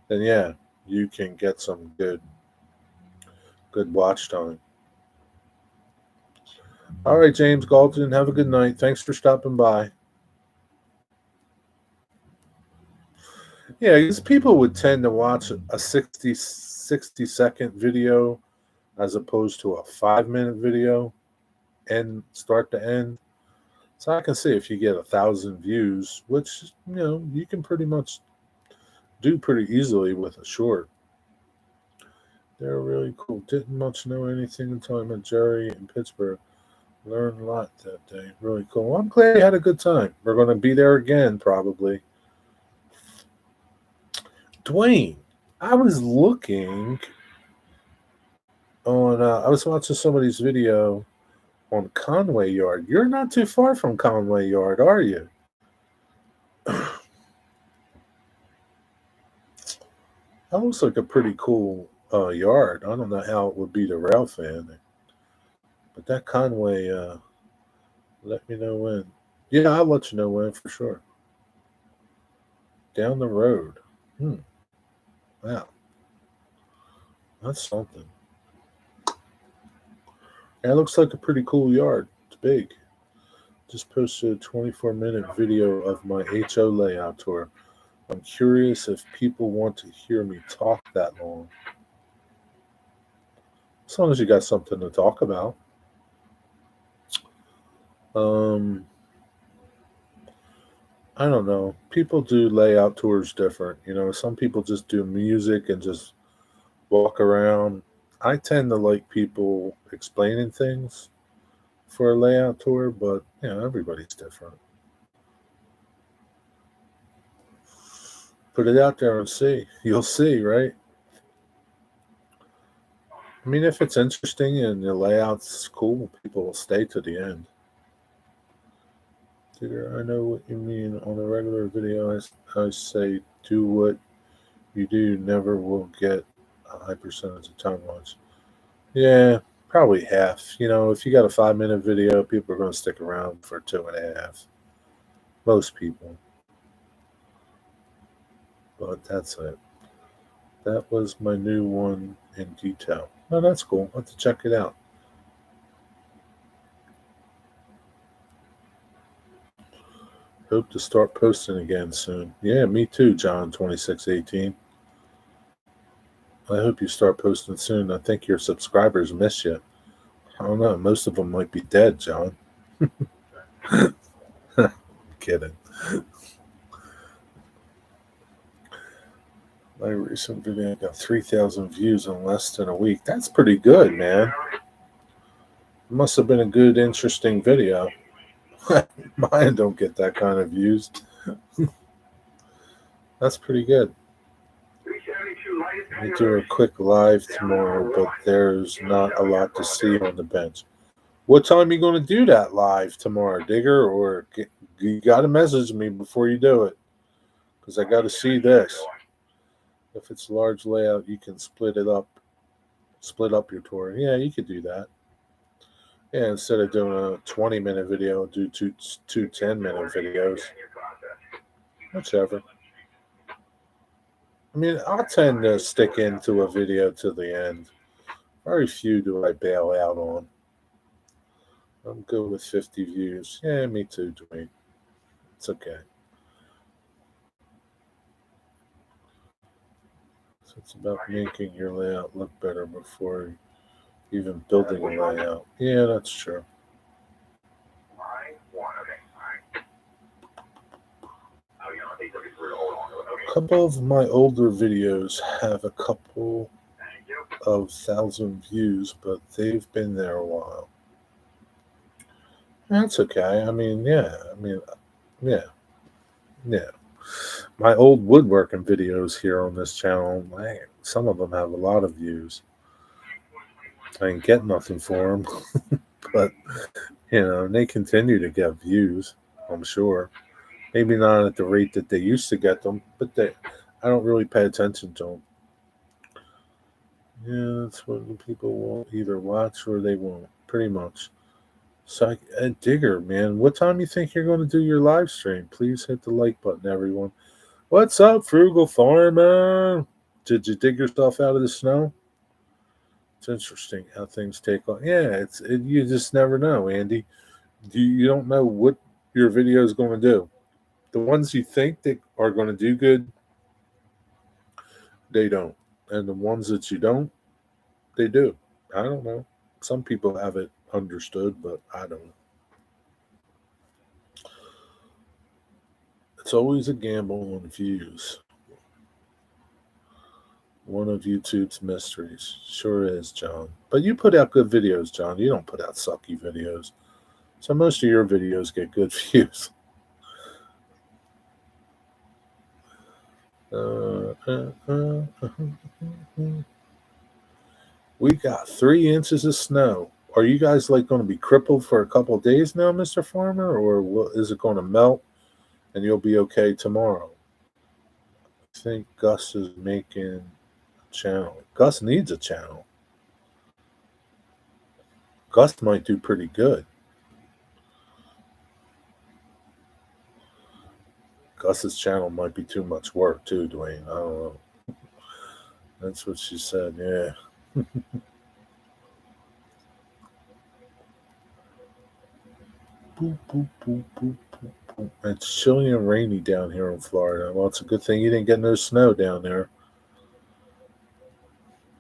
then yeah, you can get some good watch time. All right, James Galton, have a good night. Thanks for stopping by. Yeah, because people would tend to watch a 60-second video as opposed to a 5-minute video and start to end. So I can see if you get 1,000 views, which you can pretty much do pretty easily with a short. They're really cool. Didn't much know anything until I met Jerry in Pittsburgh. Learned a lot that day. Really cool. Well, I'm glad you had a good time. We're going to be there again, probably. Dwayne, I was looking on, I was watching somebody's video on Conway Yard. You're not too far from Conway Yard, are you? That looks like a pretty cool yard. I don't know how it would be to Ralph fan, but that Conway, let me know when. Yeah, I'll let you know when for sure. Down the road. Wow, that's something. Yeah, it looks like a pretty cool yard. It's big. Just posted a 24-minute video of my HO layout tour. I'm curious if people want to hear me talk that long. As long as you got something to talk about. Um, I don't know. People do layout tours different. Some people just do music and just walk around. I tend to like people explaining things for a layout tour, but everybody's different. Put it out there and see. You'll see, right? I mean, if it's interesting and the layout's cool, people will stay to the end. I know what you mean. On a regular video, I say, do what you do, never will get a high percentage of time watch. Yeah, probably half. If you got a 5-minute video, people are going to stick around for 2.5. Most people. But that's it. That was my new one in detail. Oh, that's cool. I'll have to check it out. Hope to start posting again soon. Yeah, me too, John 2618. I hope you start posting soon. I think your subscribers miss you. I don't know. Most of them might be dead, John. Kidding. My recent video got 3,000 views in less than a week. That's pretty good, man. It must have been a good, interesting video. Mine don't get that kind of views. That's pretty good. I do a quick live tomorrow, but there's not a lot to see on the bench. What time are you going to do that live tomorrow, Digger? Or you got to message me before you do it, because I got to see this. If it's a large layout, you can split up your tour. Yeah, you could do that. Yeah, instead of doing a 20-minute video, do two 10-minute videos. Whichever. I mean, I tend to stick into a video to the end. Very few do I bail out on. I'm good with 50 views. Yeah, me too, Dwayne. It's okay. So it's about making your layout look better before even building a layout. Yeah, that's true. A couple of my older videos have a couple of 1,000 views, but they've been there a while. That's okay. I mean, yeah. My old woodworking videos here on this channel, some of them have a lot of views. I didn't get nothing for them, but they continue to get views, I'm sure. Maybe not at the rate that they used to get them, but I don't really pay attention to them. Yeah, that's what the people will either watch or they won't, pretty much. So, Digger, man, what time you think you're going to do your live stream? Please hit the like button, everyone. What's up, Frugal Farmer? Did you dig yourself out of the snow? It's interesting how things take on. Yeah, you just never know, Andy. You don't know what your video is going to do. The ones you think that are going to do good, they don't. And the ones that you don't, they do. I don't know. Some people have it understood, but I don't. It's always a gamble on views. One of YouTube's mysteries. Sure is, John. But you put out good videos, John. You don't put out sucky videos. So most of your videos get good views. We got 3 inches of snow. Are you guys like going to be crippled for a couple of days now, Mr. Farmer, or is it going to melt and you'll be okay tomorrow? I think Gus is making a channel. Gus needs a channel. Gus might do pretty good. Gus's channel might be too much work too, Dwayne. I don't know. That's what she said, yeah. Boop, boop, boop, boop, boop, boop. It's chilly and rainy down here in Florida. Well, it's a good thing you didn't get no snow down there.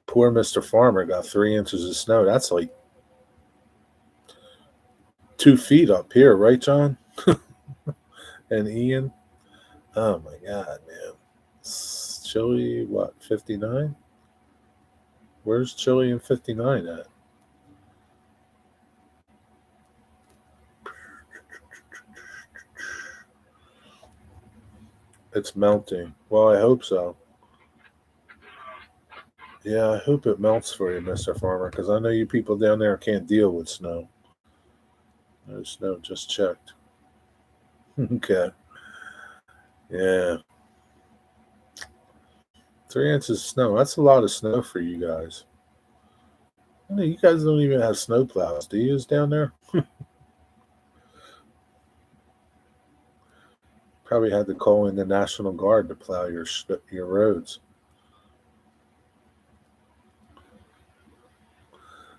Poor Mr. Farmer got 3 inches of snow. That's like 2 feet up here, right, John? And Ian? Oh my God, man. It's chilly, what, 59? Where's chilly and 59 at? It's melting. Well, I hope so. Yeah, I hope it melts for you, Mr. Farmer, because I know you people down there can't deal with snow. No snow, just checked. Okay. Yeah. 3 inches of snow. That's a lot of snow for you guys. I know you guys don't even have snow plows, do you, down there? Probably had to call in the National Guard to plow your roads.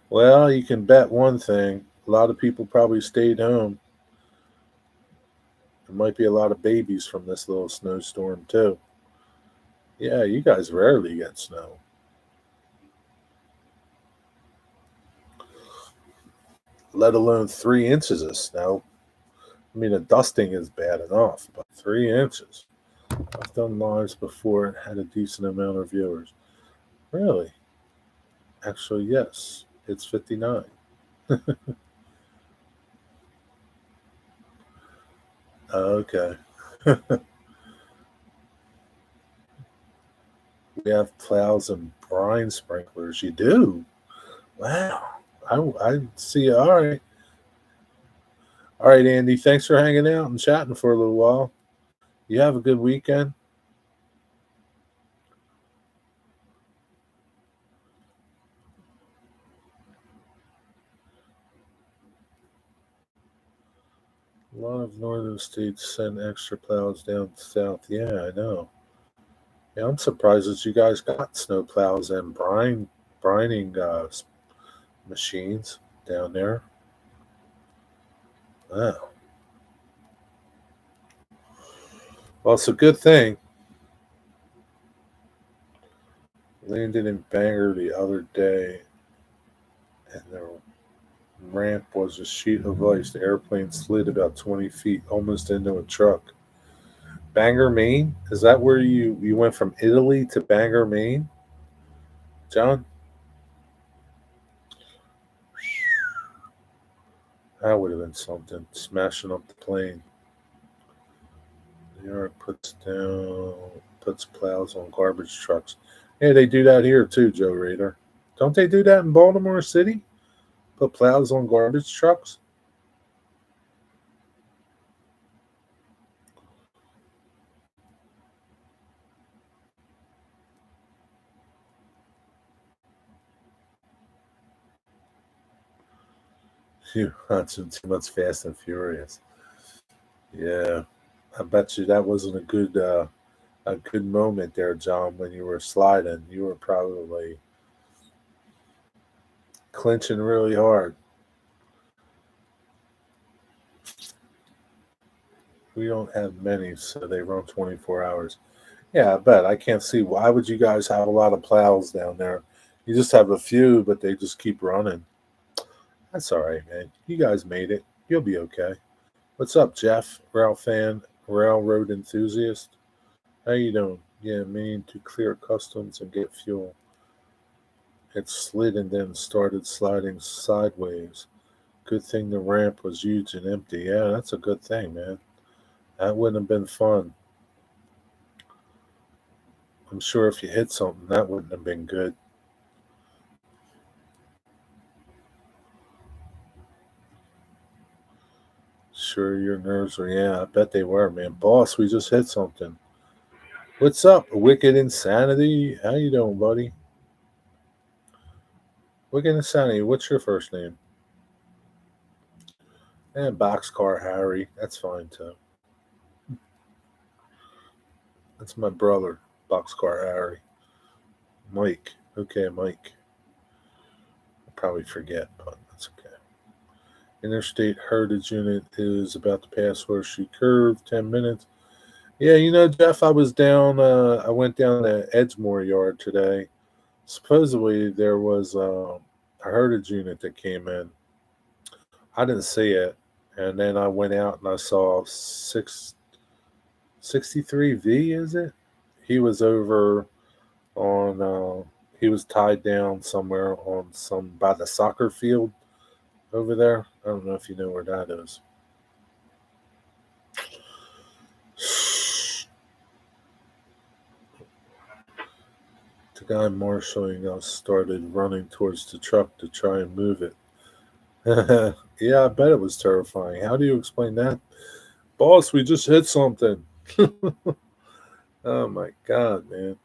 Well, you can bet one thing. A lot of people probably stayed home. There might be a lot of babies from this little snowstorm, too. Yeah, you guys rarely get snow. Let alone 3 inches of snow. I mean, a dusting is bad enough, but 3 inches. I've done lives before and had a decent amount of viewers. Really? Actually, yes. It's 59. Okay. We have plows and brine sprinklers. You do? Wow. I see. All right. All right, Andy. Thanks for hanging out and chatting for a little while. You have a good weekend. A lot of northern states send extra plows down south. Yeah, I know. Yeah, I'm surprised that you guys got snow plows and brining machines down there. Wow. Well, it's a good thing. Landed in Bangor the other day, and the ramp was a sheet of ice. The airplane slid about 20 feet, almost into a truck. Bangor, Maine? Is that where you went from Italy to Bangor, Maine? John? That would have been something. Smashing up the plane. New York puts plows on garbage trucks. Hey, they do that here too, Joe Rader. Don't they do that in Baltimore City? Put plows on garbage trucks? You're watching too much Fast and Furious. Yeah, I bet you that wasn't a good moment there, John, when you were sliding. You were probably clinching really hard. We don't have many, so they run 24 hours. Yeah, I bet. I can't see why would you guys have a lot of plows down there. You just have a few, but they just keep running. That's all right, man. You guys made it. You'll be okay. What's up, Jeff? Ralph fan. railroad enthusiast. How you doing? Yeah, meaning to clear customs and get fuel. It slid and then started sliding sideways. Good thing the ramp was huge and empty. Yeah, that's a good thing, man. That wouldn't have been fun. I'm sure if you hit something, that wouldn't have been good. Sure, your nerves were. Yeah, I bet they were, man. Boss, we just hit something. What's up, Wicked Insanity? How you doing, buddy? Wicked Insanity, what's your first name? And Boxcar Harry. That's fine, too. That's my brother, Boxcar Harry. Mike. Okay, Mike. I'll probably forget, but that's okay. Interstate Heritage Unit is about to pass Horseshoe Curve, 10 minutes. Yeah, Jeff, I went down to Edgemore Yard today. Supposedly there was a Heritage unit that came in. I didn't see it. And then I went out and I saw 63V, is it? He was over on, he was tied down somewhere by the soccer field over there. I don't know if you know where that is. The guy marshaling us started running towards the truck to try and move it. Yeah, I bet it was terrifying. How do you explain that? Boss, we just hit something. Oh my God, man.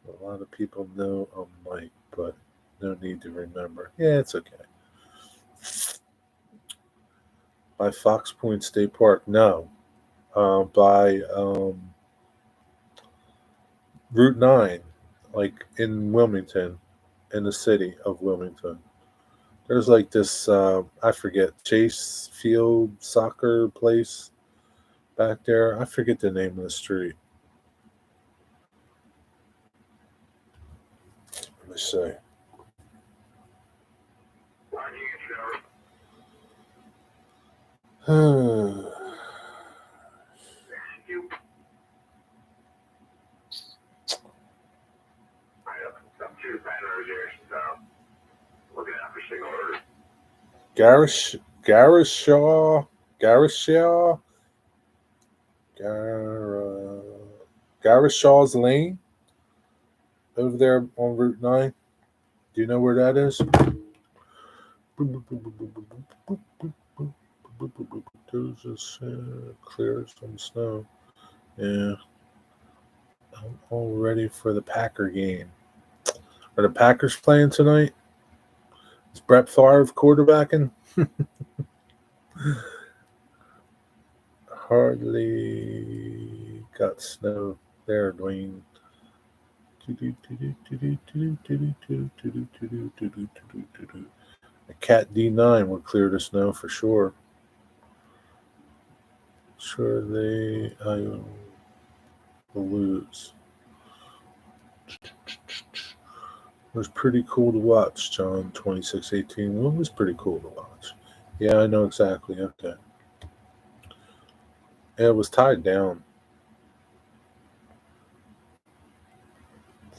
A lot of people know I'm Mike, but no need to remember. Yeah, it's okay. By Fox Point State Park, no. By Route 9, like in Wilmington, in the city of Wilmington. There's like this, I forget, Chase Field soccer place back there. I forget the name of the street. Let me see. Garrishaw, Garrishaw, Garrishaw's Lane over there on Route 9. Do you know where that is? Just clear some snow. Yeah. I'm all ready for the Packer game. Are the Packers playing tonight? Is Brett Favre quarterbacking? Hardly got snow there, Dwayne. A Cat D9 would clear the snow for sure. Sure, I will lose. It was pretty cool to watch, John 2618. Well, it was pretty cool to watch. Yeah, I know exactly. Okay. Yeah, it was tied down.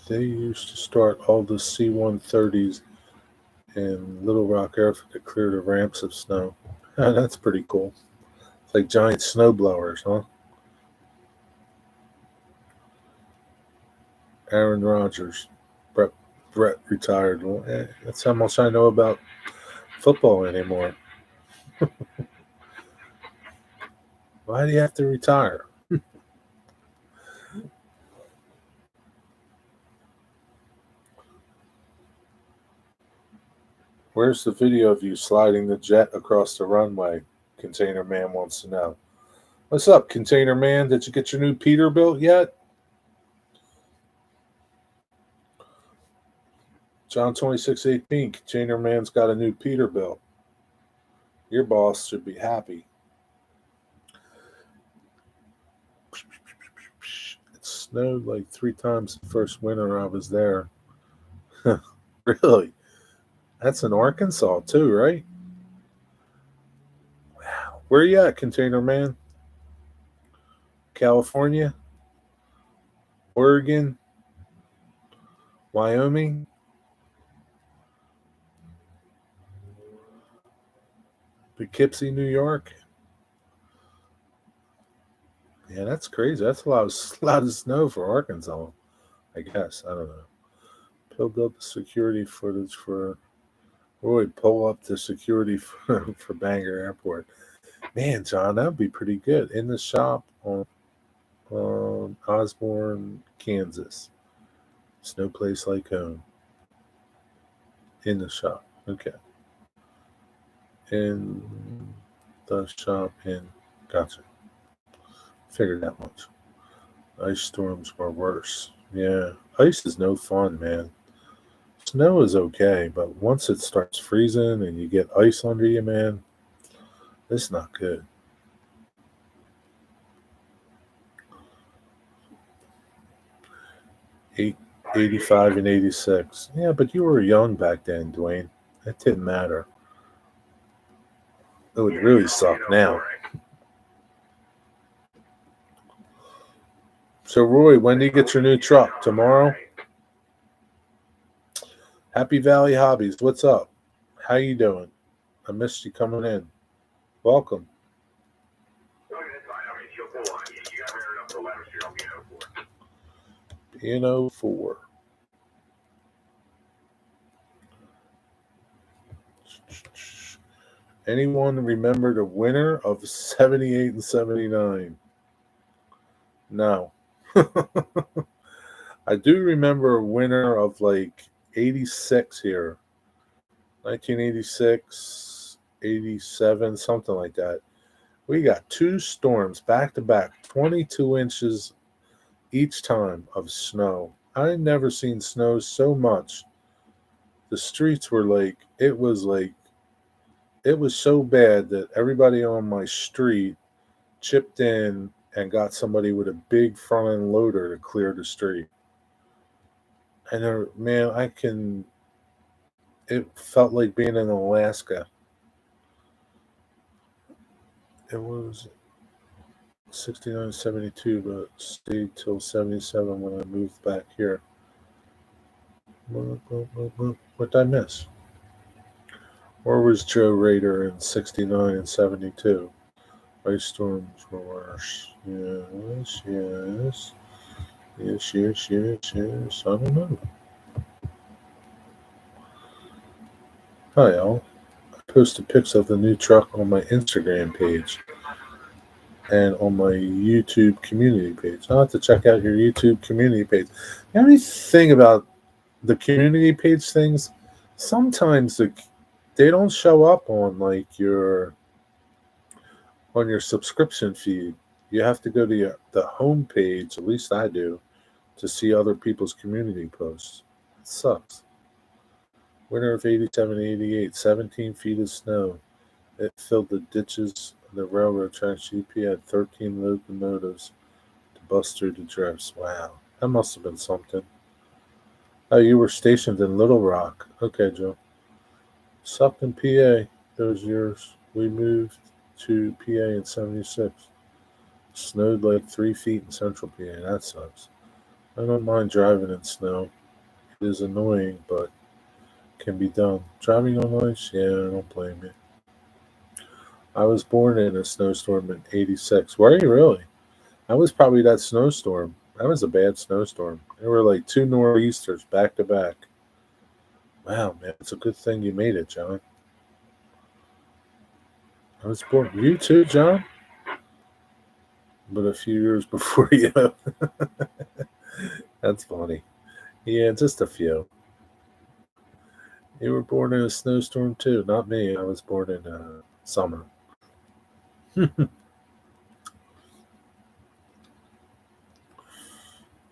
They used to start all the C-130s in Little Rock Airfield to clear the ramps of snow. That's pretty cool. It's like giant snow blowers, huh? Aaron Rodgers. Brett retired. Well, that's how much I know about football anymore. Why do you have to retire? Where's the video of you sliding the jet across the runway? Container Man wants to know. What's up, Container Man? Did you get your new Peterbilt yet? John 2618, Container Man's got a new Peterbilt. Your boss should be happy. It snowed like 3 times the first winter I was there. Really? That's in Arkansas too, right? Wow. Where you at, Container Man? California, Oregon, Wyoming, Poughkeepsie, New York. Yeah, that's crazy. That's a lot of snow for Arkansas. I guess I don't know. Pulled up the security footage for. Roy, pull up the security for Bangor Airport. Man, John, that would be pretty good. In the shop on Osborne, Kansas. It's no place like home. In the shop. Okay. In the shop in. Gotcha. Figured that much. Ice storms were worse. Yeah. Ice is no fun, man. Snow is okay, but once it starts freezing and you get ice under you, man, it's not good. 85 and 86. Yeah, but you were young back then, Dwayne. That didn't matter. It would really suck now. So, Roy, when do you get your new truck? Tomorrow? Happy Valley Hobbies. What's up? How you doing? I missed you coming in. Welcome. Piano 4. Anyone remember the winner of 78 and 79? No. I do remember a winner of like 86 here. 1986, 87, something like that. We got two storms back to back, 22 inches each time of snow. I never seen snow so much. The streets were it was so bad that everybody on my street chipped in and got somebody with a big front end loader to clear the street. And man, it felt like being in Alaska. It was 69, 72, but stayed till 77 when I moved back here. What did I miss? Where was Joe Rader in 69 and 72? Ice storms were worse. Yes, yes. Yes, yes, yes, yes. I don't know. Hi, all. I posted pics of the new truck on my Instagram page and on my YouTube community page. I'll have to check out your YouTube community page. The only thing about the community page things, sometimes they don't show up on like your subscription feed. You have to go to the home page, at least I do, to see other people's community posts. It sucks. Winter of 87, 88, 17 feet of snow. It filled the ditches on the railroad tracks. GP had 13 locomotives to bust through the drifts. Wow. That must have been something. Oh, you were stationed in Little Rock. Okay, Joe. Sucked in PA those years. We moved to PA in 76. Snowed like 3 feet in central PA. That sucks. I don't mind driving in snow. It is annoying, but can be done. Driving on ice? Yeah, I don't blame you. I was born in a snowstorm in 86. Were you really? I was probably that snowstorm. That was a bad snowstorm. There were like two nor'easters back to back. Wow, man, it's a good thing you made it, John. I was born. You too, John? But a few years before you. That's funny. Yeah, just a few. You were born in a snowstorm too. Not me. I was born in summer.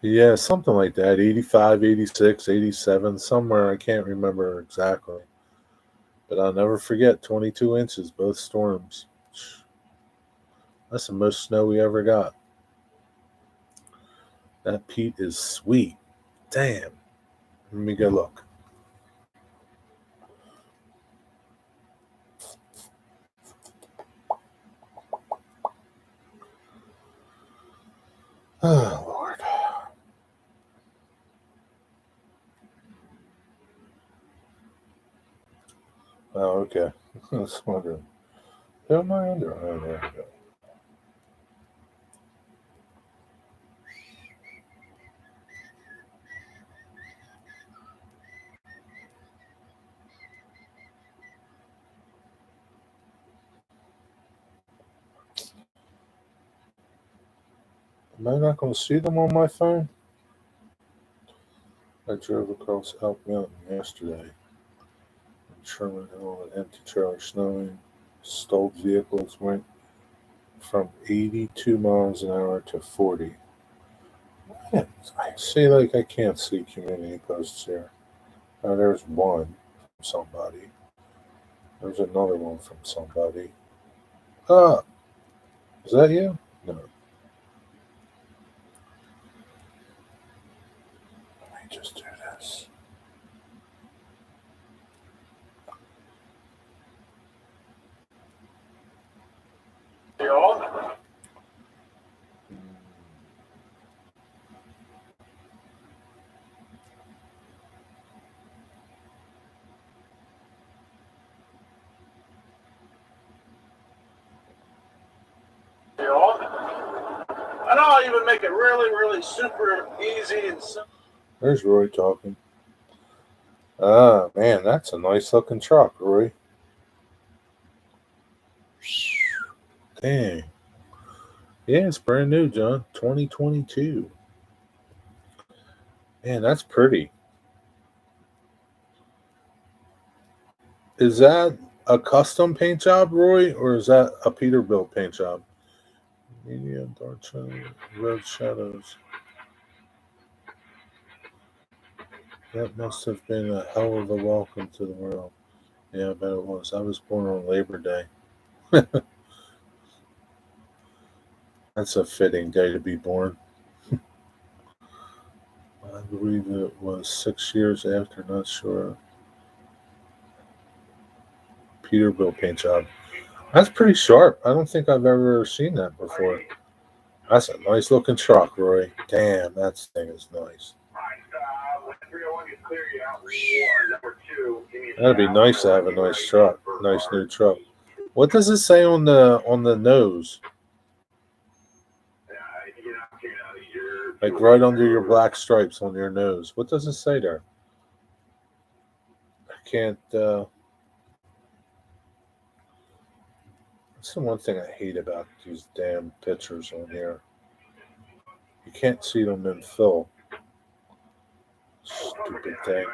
Yeah, something like that. 85, 86, 87, somewhere. I can't remember exactly. But I'll never forget 22 inches, both storms. That's the most snow we ever got. That peat is sweet. Damn. Let me go look. Oh, Lord. Oh, okay. I was wondering. Who am I under? Oh, there we go. Am I not going to see them on my phone? I drove across Elk Mountain yesterday. In Sherman Hill, an empty trailer snowing. Stalled vehicles went from 82 miles an hour to 40. Yeah, I say like I can't see community posts here. Oh, there's one from somebody. There's another one from somebody. Ah, is that you? No. Let me just do this. I know I'll even make it really, really super easy and simple. There's Roy talking. Ah, man, that's a nice looking truck, Roy. Dang. Yeah, it's brand new, John. 2022. Man, that's pretty. Is that a custom paint job, Roy, or is that a Peterbilt paint job? Medium dark red shadows. That must have been a hell of a welcome to the world. Yeah, I bet it was. I was born on Labor Day. That's a fitting day to be born. I believe it was 6 years after, not sure. Peterbilt paint job. That's pretty sharp. I don't think I've ever seen that before. That's a nice looking truck, Roy. Damn, that thing is nice. That'd be nice to have a nice truck, nice new truck. What does it say on the nose? Like right under your black stripes on your nose. What does it say there? I can't. That's the one thing I hate about these damn pictures on here. You can't see them in full. Stupid thing.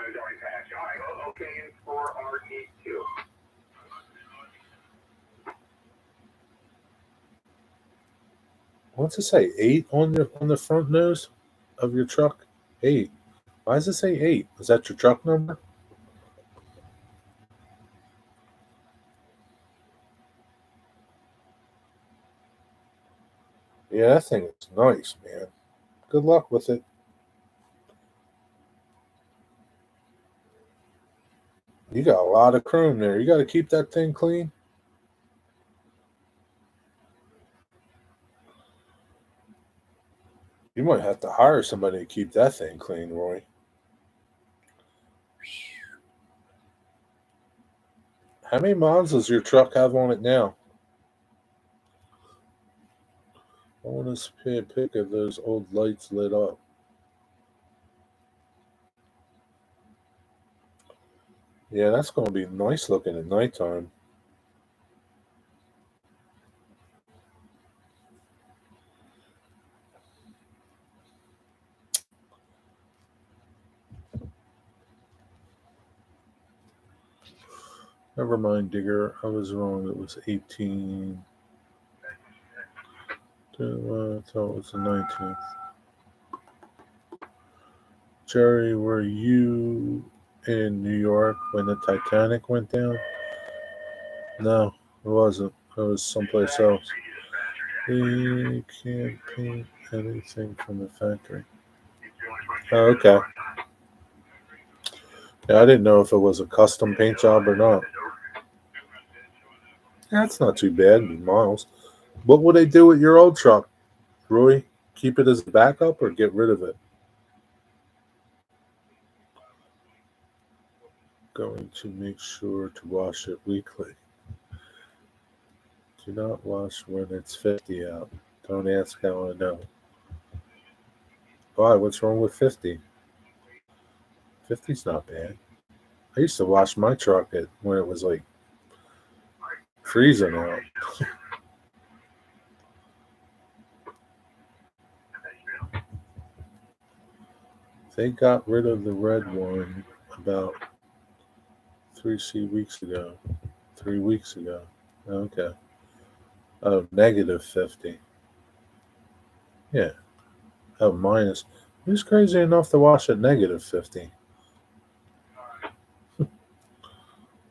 What's it say? 8 on the front nose of your truck? 8. Why does it say 8? Is that your truck number? Yeah, that thing is nice, man. Good luck with it. You got a lot of chrome there. You got to keep that thing clean. You might have to hire somebody to keep that thing clean, Roy. How many miles does your truck have on it now? I want to see a pic of those old lights lit up. Yeah, that's going to be nice looking at nighttime. Never mind, Digger. I was wrong. It was 18. I thought it was the 19th. Jerry, were you in New York when the Titanic went down? No, it wasn't. It was someplace else. We can't paint anything from the factory. Oh, okay. Yeah, I didn't know if it was a custom paint job or not. That's not too bad, miles. What would they do with your old truck, Roy? Keep it as a backup or get rid of it? Going to make sure to wash it weekly. Do not wash when it's 50 out. Don't ask how I know. Why? What's wrong with 50? 50's not bad. I used to wash my truck when it was like freezing out. They got rid of the red one about 3 weeks ago. 3 weeks ago. Okay. Oh, -50. Yeah. Oh, minus. Who's crazy enough to wash at -50? I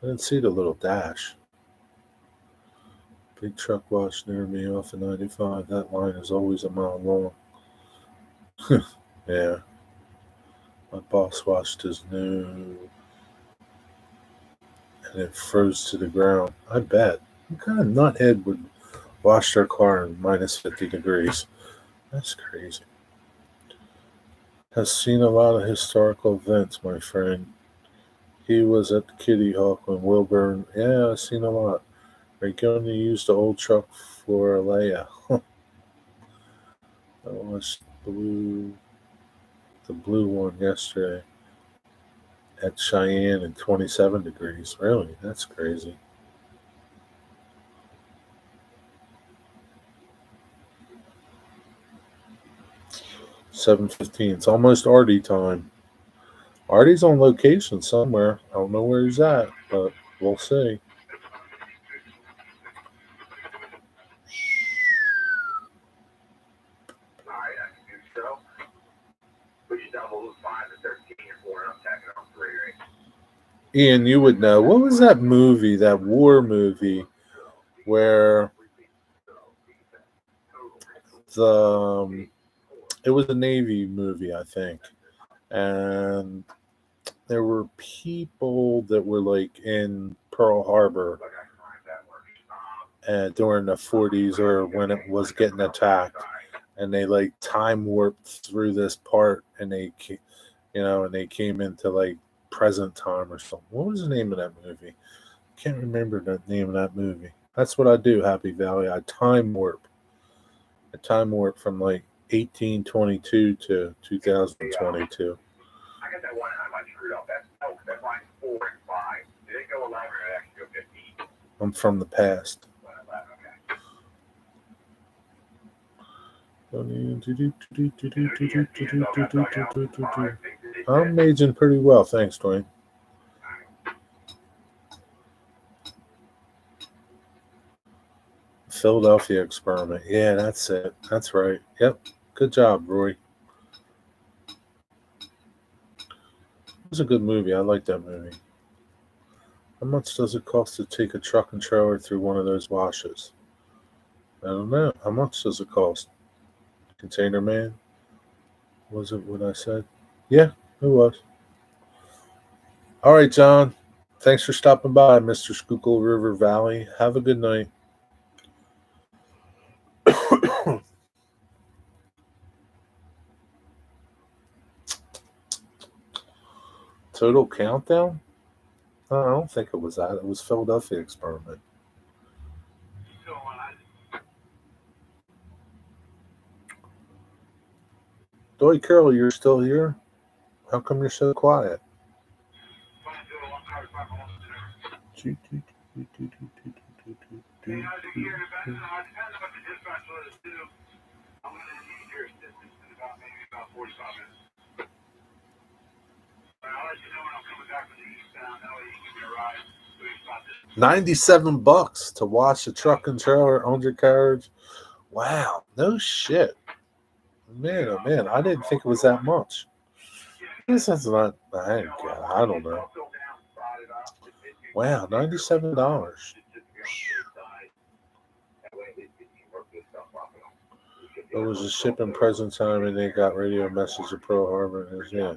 didn't see the little dash. Big truck wash near me off of 95. That line is always a mile long. Yeah. My boss washed his new and it froze to the ground. I bet. What kind of nuthead would wash their car in -50 degrees? That's crazy. Has seen a lot of historical events, my friend. He was at the Kitty Hawk when Wilburn. Yeah, I've seen a lot. Are you going to use the old truck for Leia? I watched the blue one yesterday at Cheyenne in 27 degrees. Really? That's crazy. $7:15. It's almost Artie time. Artie's on location somewhere. I don't know where he's at, but we'll see. Ian, you would know. What was that movie, that war movie, where it was a Navy movie, I think, and there were people that were like in Pearl Harbor during the 40s or when it was getting attacked, and they like time warped through this part, and they came into like present time or something. What was the name of that movie? Can't remember the name of that movie. That's what I do, Happy Valley. I time warp. I time warp from like 1822 to 2022. I got that one time I screwed up. That's line 4 and 5. Did it go 11 or did it actually go 15? I'm from the past. I'm aging pretty well, thanks, Dwayne. Philadelphia Experiment. Yeah, that's it. That's right. Yep. Good job, Roy. It was a good movie. I like that movie. How much does it cost to take a truck and trailer through one of those washes? I don't know. How much does it cost? Container Man? Was it what I said? Yeah, it was. All right, John. Thanks for stopping by, Mr. Schuylkill River Valley. Have a good night. Total Countdown? I don't think it was that. It was Philadelphia Experiment. Doy Carroll, you're still here? How come you're so quiet? $97 to wash a truck and trailer undercarriage. Wow, no shit. Man, oh man, I didn't think it was that much. I guess that's not. I don't know. Wow, $97. It was a ship in present time, and they got radio message of Pearl Harbor. Yeah,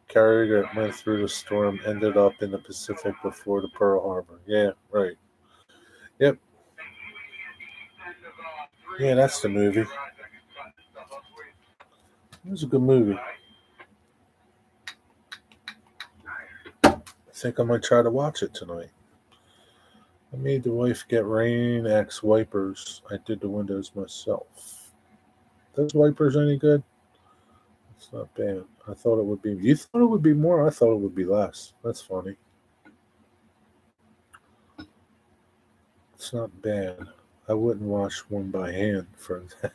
carrier that went through the storm ended up in the Pacific before the Pearl Harbor. Yeah, right. Yep. Yeah, that's the movie. It was a good movie. I think I might try to watch it tonight. I made the wife get Rain X wipers. I did the windows myself. Those wipers any good? It's not bad. I thought it would be. You thought it would be more? I thought it would be less. That's funny. It's not bad. I wouldn't wash one by hand for that.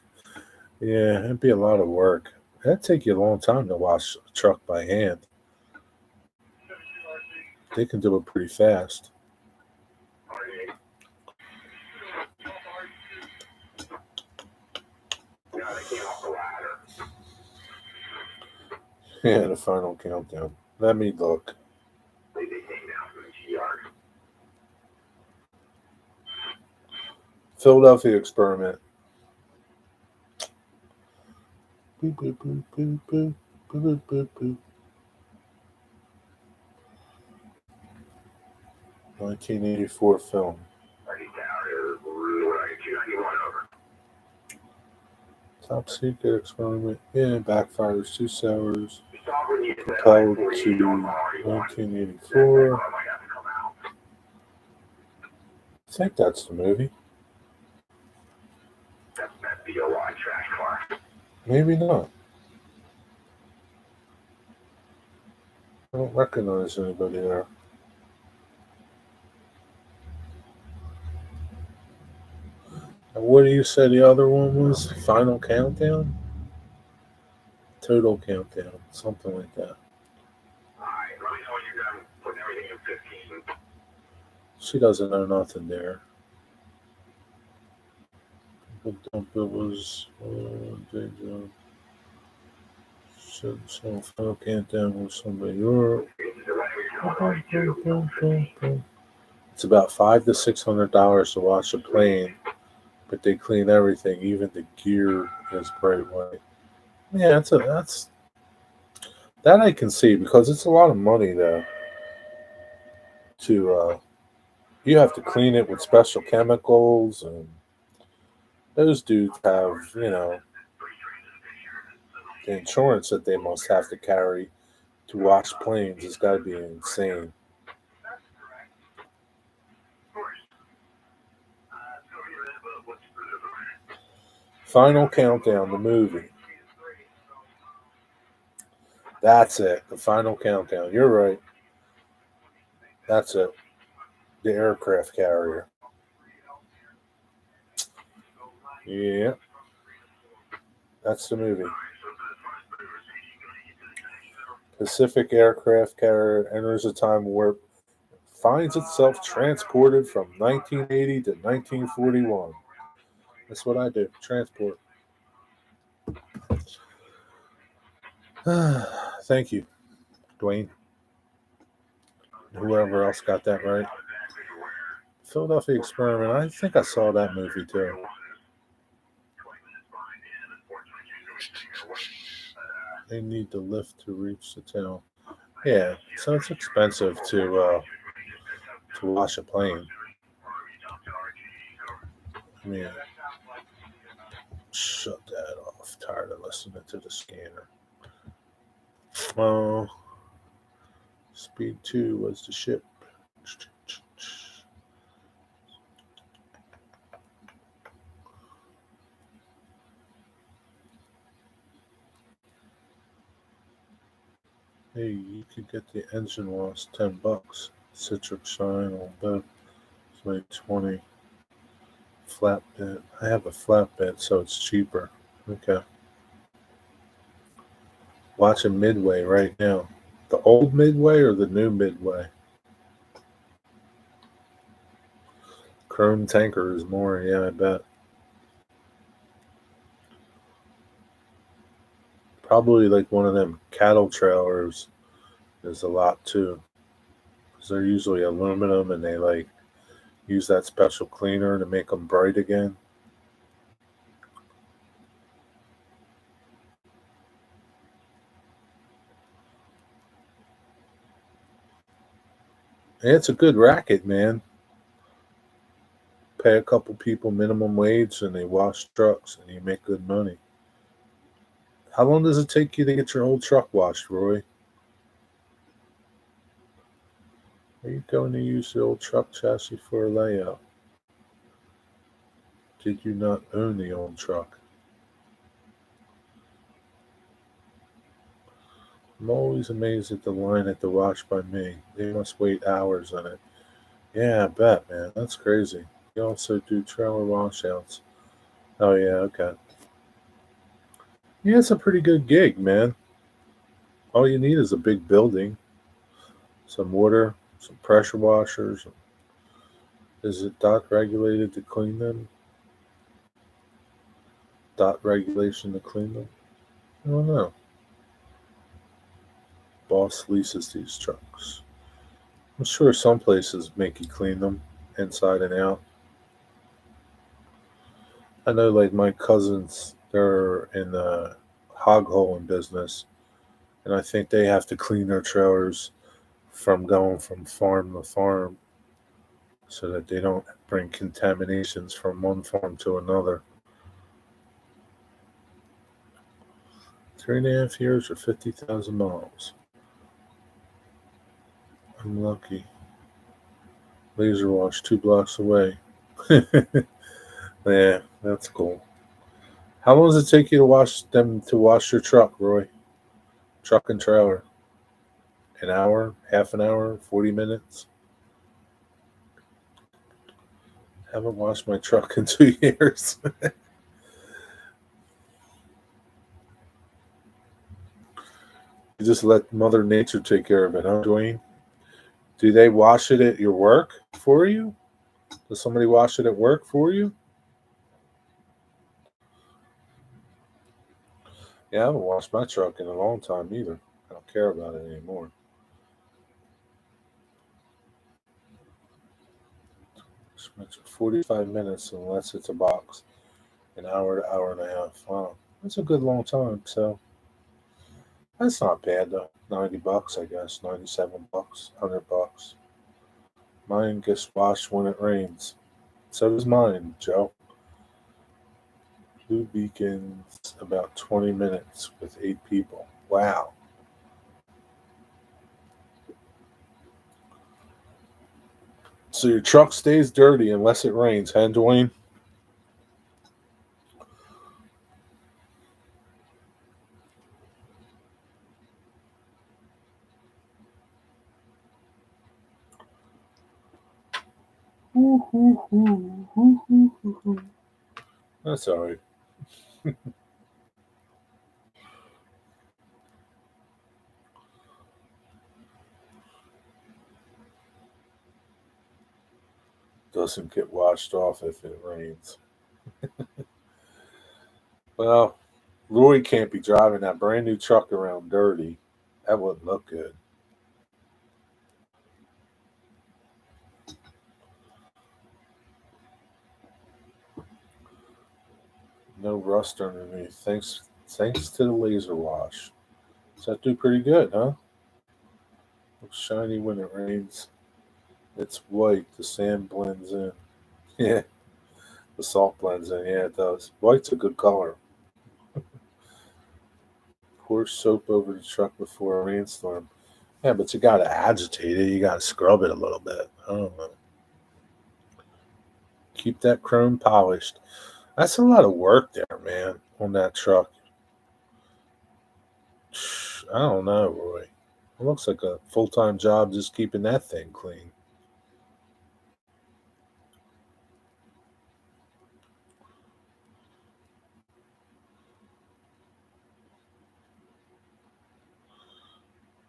Yeah, it'd be a lot of work. That'd take you a long time to wash a truck by hand. They can do it pretty fast. Yeah, the final countdown. Let me look. Philadelphia experiment. Boop, boop, boop, boop, boop, boop, boop, boop. 1984 film. Top secret experiment. Yeah, backfires 2 sours. Propelled to 1984. I think that's the movie. Maybe not. I don't recognize anybody there. And what do you say the other one was? Final Countdown? Total Countdown. Something like that. She doesn't know nothing there. It was so Final Countdown with somebody. It's about $500 to $600 to watch a plane, but they clean everything, even the gear is bright white. Yeah, that's that I can see because it's a lot of money though. To you have to clean it with special chemicals, and those dudes have the insurance that they must have to carry to wash planes has got to be insane. Final Countdown, the movie. That's it. The Final Countdown. You're right. That's it. The aircraft carrier. Yeah. That's the movie. Pacific aircraft carrier enters a time warp, finds itself transported from 1980 to 1941. That's what I do. Transport. Thank you, Dwayne. Whoever else got that right. Philadelphia Experiment. I think I saw that movie too. They need the lift to reach the town. Yeah, so it's expensive to wash a plane. I mean, shut that off. Tired of listening to the scanner. Oh, Speed 2 was the ship. Hey, you could get the engine wash $10. Citric shine on both. It's like 20. Flatbed. I have a flatbed, so it's cheaper. Okay. Watching Midway right now. The old Midway or the new Midway? Chrome tanker is more, yeah, I bet. Probably like one of them cattle trailers is a lot too. Because they're usually aluminum and they like use that special cleaner to make them bright again. And it's a good racket, man. Pay a couple people minimum wage and they wash trucks and you make good money. How long does it take you to get your whole truck washed, Roy? Are you going to use the old truck chassis for a layout? Did you not own the old truck? I'm always amazed at the line at the wash by me. They must wait hours on it. Yeah, I bet, man. That's crazy. You also do trailer washouts. Oh, yeah, okay. Yeah, it's a pretty good gig, man. All you need is a big building, some water, some pressure washers. Is it dot regulated to clean them? Dot regulation to clean them? I don't know. Boss leases these trucks. I'm sure some places make you clean them inside and out. I know, like my cousins, they're in the hog hauling business, and I think they have to clean their trailers from going from farm to farm so that they don't bring contaminations from one farm to another. 3.5 years or 50,000 miles. I'm lucky. Laser wash 2 blocks away. Yeah, that's cool. How long does it take you to wash your truck, Roy? Truck and trailer? An hour? Half an hour? 40 minutes? Haven't washed my truck in 2 years. You just let Mother Nature take care of it, huh, Dwayne? Do they wash it at your work for you? Does somebody wash it at work for you? Yeah, I haven't washed my truck in a long time either. I don't care about it anymore. It's 45 minutes unless it's a box. An hour to hour and a half. Wow, that's a good long time. So that's not bad though. $90, I guess. $97, $100. Mine gets washed when it rains. So does mine, Joe. Blue Beacon's about 20 minutes with 8 people. Wow. So your truck stays dirty unless it rains, huh, Dwayne? That's all right. Doesn't get washed off if it rains. Well, Roy can't be driving that brand new truck around dirty. That wouldn't look good. No rust underneath. Thanks to the laser wash. Does that do pretty good, huh? Looks shiny when it rains. It's white. The sand blends in. Yeah, the salt blends in. Yeah, it does. White's a good color. Pour soap over the truck before a rainstorm. Yeah, but you gotta agitate it. You gotta scrub it a little bit. I don't know. Keep that chrome polished. That's a lot of work there, man, on that truck. I don't know, Roy. It looks like a full time job just keeping that thing clean.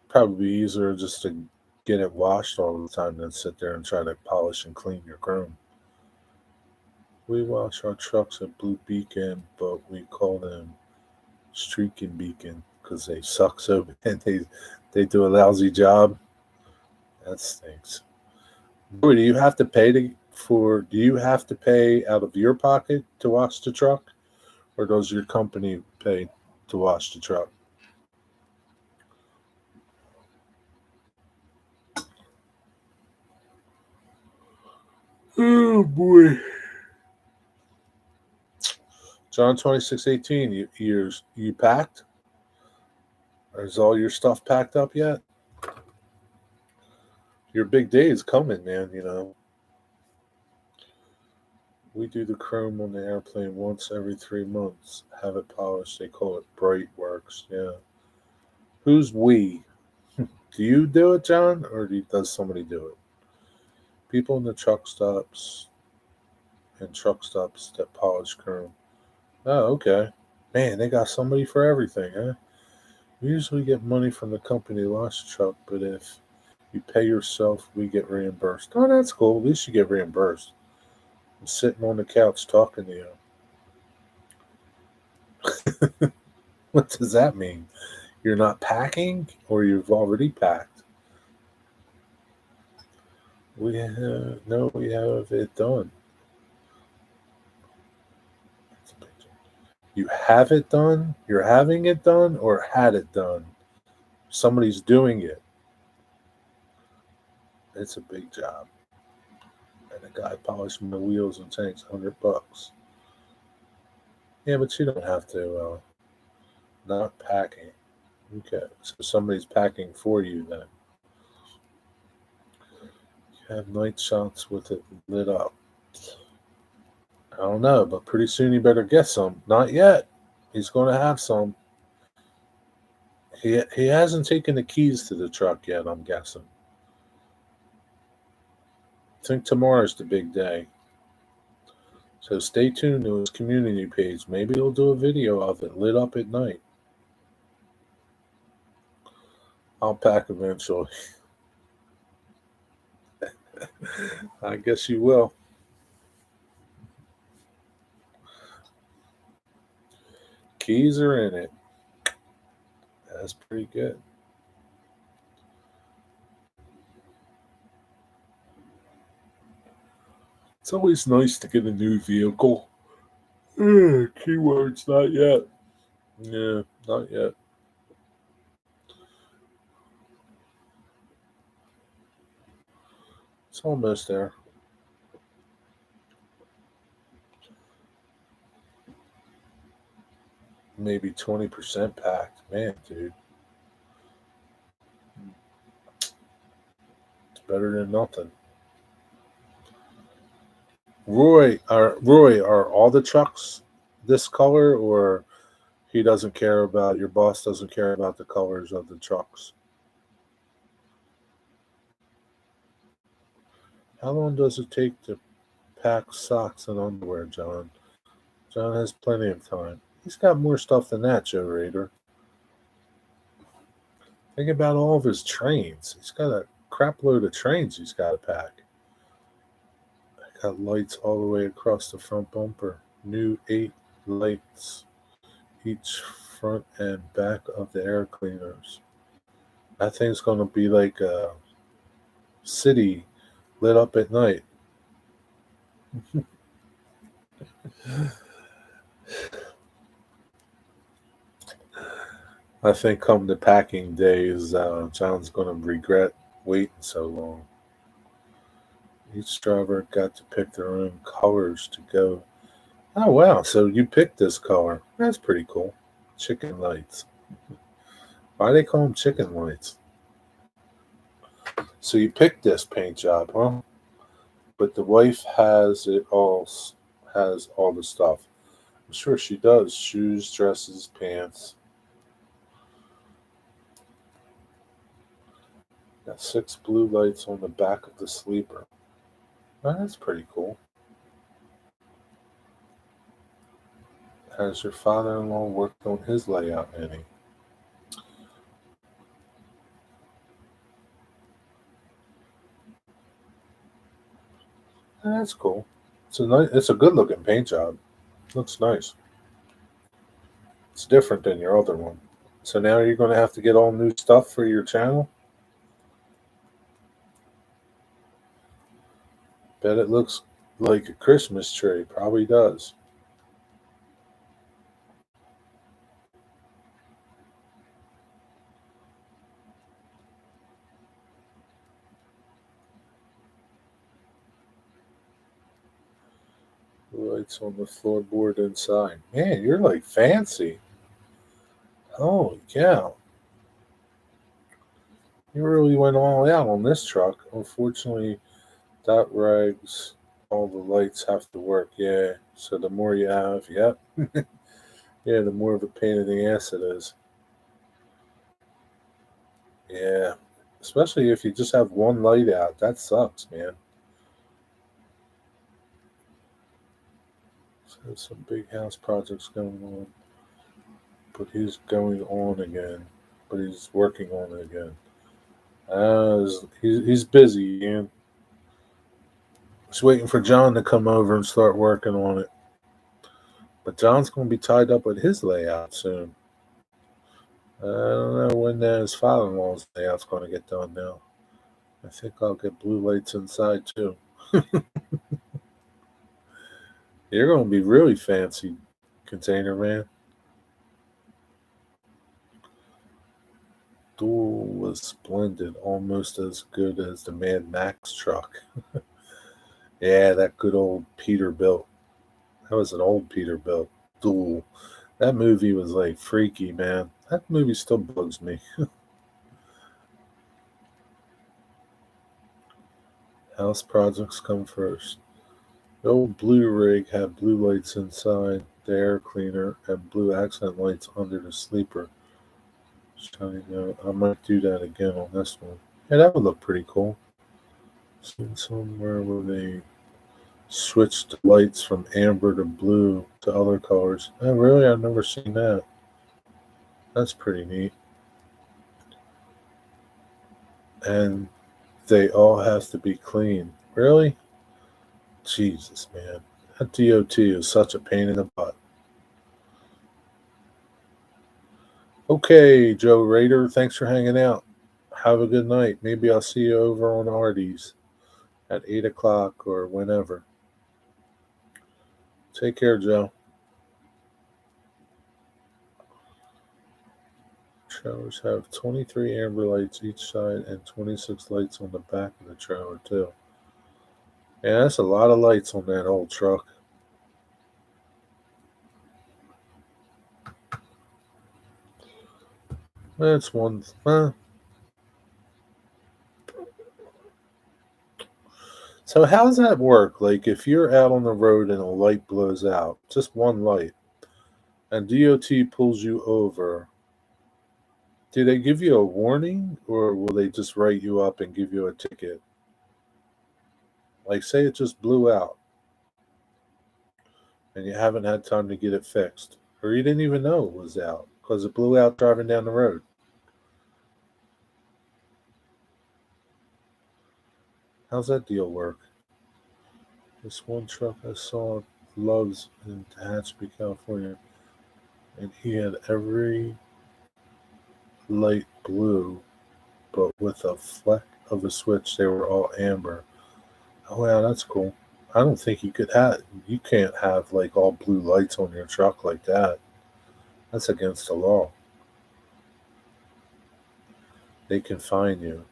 Probably easier just to get it washed all the time than sit there and try to polish and clean your chrome. We wash our trucks at Blue Beacon, but we call them Streaking Beacon because they suck so bad. They do a lousy job. That stinks. Boy, do you have to pay out of your pocket to wash the truck, or does your company pay to wash the truck? Oh boy. John 26:18. You packed? Is all your stuff packed up yet? Your big day is coming, man. We do the chrome on the airplane once every 3 months. Have it polished. They call it Bright Works. Yeah. Who's we? Do you do it, John, or does somebody do it? People in the truck stops and truck stops that polish chrome. Oh, okay. Man, they got somebody for everything, huh? We usually get money from the company that launched the truck, but if you pay yourself, we get reimbursed. Oh, that's cool. At least you get reimbursed. I'm sitting on the couch talking to you. What does that mean? You're not packing, or you've already packed? We have it done. You have it done? You're having it done, or had it done? Somebody's doing it. It's a big job. And the guy polished my wheels and tanks, $100. Yeah, but you don't have to. Not packing. Okay, so somebody's packing for you then. You have night shots with it lit up. I don't know, but pretty soon you better get some. Not yet. He's going to have some. He hasn't taken the keys to the truck yet, I'm guessing. I think tomorrow's the big day. So stay tuned to his community page. Maybe he'll do a video of it lit up at night. I'll pack eventually. I guess you will. Keys are in it. That's pretty good. It's always nice to get a new vehicle. Keywords, not yet. Yeah, not yet. It's almost there. Maybe 20% packed. Man, dude. It's better than nothing. Roy, are all the trucks this color, or he doesn't care about your boss doesn't care about the colors of the trucks? How long does it take to pack socks and underwear, John? John has plenty of time. He's got more stuff than that, Joe Rader. Think about all of his trains. He's got a crap load of trains he's got to pack. Got lights all the way across the front bumper. New 8 lights, each front and back of the air cleaners. That thing's going to be like a city lit up at night. I think come the packing days, John's going to regret waiting so long. Each driver got to pick their own colors to go. Oh, wow. So you picked this color. That's pretty cool. Chicken lights. Why do they call them chicken lights? So you picked this paint job, huh? But the wife has all the stuff. I'm sure she does. Shoes, dresses, pants. Got 6 blue lights on the back of the sleeper. Oh, that's pretty cool. Has your father-in-law worked on his layout any? That's cool. It's a good looking paint job. Looks nice. It's different than your other one. So now you're going to have to get all new stuff for your channel. Bet it looks like a Christmas tree. Probably does. Lights on the floorboard inside. Man, you're like fancy. Holy cow. You really went all out on this truck. Unfortunately, that rags. All the lights have to work. Yeah. So the more you have, yep. Yeah, the more of a pain in the ass it is. Yeah. Especially if you just have one light out. That sucks, man. So some big house projects going on. But he's going on again. But he's working on it again. He's busy, man. He's waiting for John to come over and start working on it. But John's going to be tied up with his layout soon. I don't know when his father-in-law's layout's going to get done now. I think I'll get blue lights inside too. You're going to be really fancy, container man. Duel was splendid, almost as good as the Mad Max truck. Yeah, that good old Peterbilt. That was an old Peterbilt. Duel. That movie was like freaky, man. That movie still bugs me. House projects come first. The old blue rig had blue lights inside the air cleaner and blue accent lights under the sleeper. Shiny note. I might do that again on this one. Yeah, that would look pretty cool. Seen somewhere where they switched the lights from amber to blue to other colors. Oh, really? I've never seen that. That's pretty neat. And they all have to be clean. Really? Jesus, man. That DOT is such a pain in the butt. Okay, Joe Rader, thanks for hanging out. Have a good night. Maybe I'll see you over on Artie's at 8 o'clock or whenever. Take care, Joe. Trailers have 23 amber lights each side and 26 lights on the back of the trailer, too. Yeah, that's a lot of lights on that old truck. That's one. So, how does that work? Like, if you're out on the road and a light blows out, just one light, and DOT pulls you over, do they give you a warning or will they just write you up and give you a ticket? Like, say it just blew out and you haven't had time to get it fixed, or you didn't even know it was out because it blew out driving down the road. How's that deal work? This one truck I saw loves in Tehachapi, California, and he had every light blue, but with a fleck of a switch, they were all amber. Oh wow, that's cool. I don't think you can't have like all blue lights on your truck like that. That's against the law. They can fine you.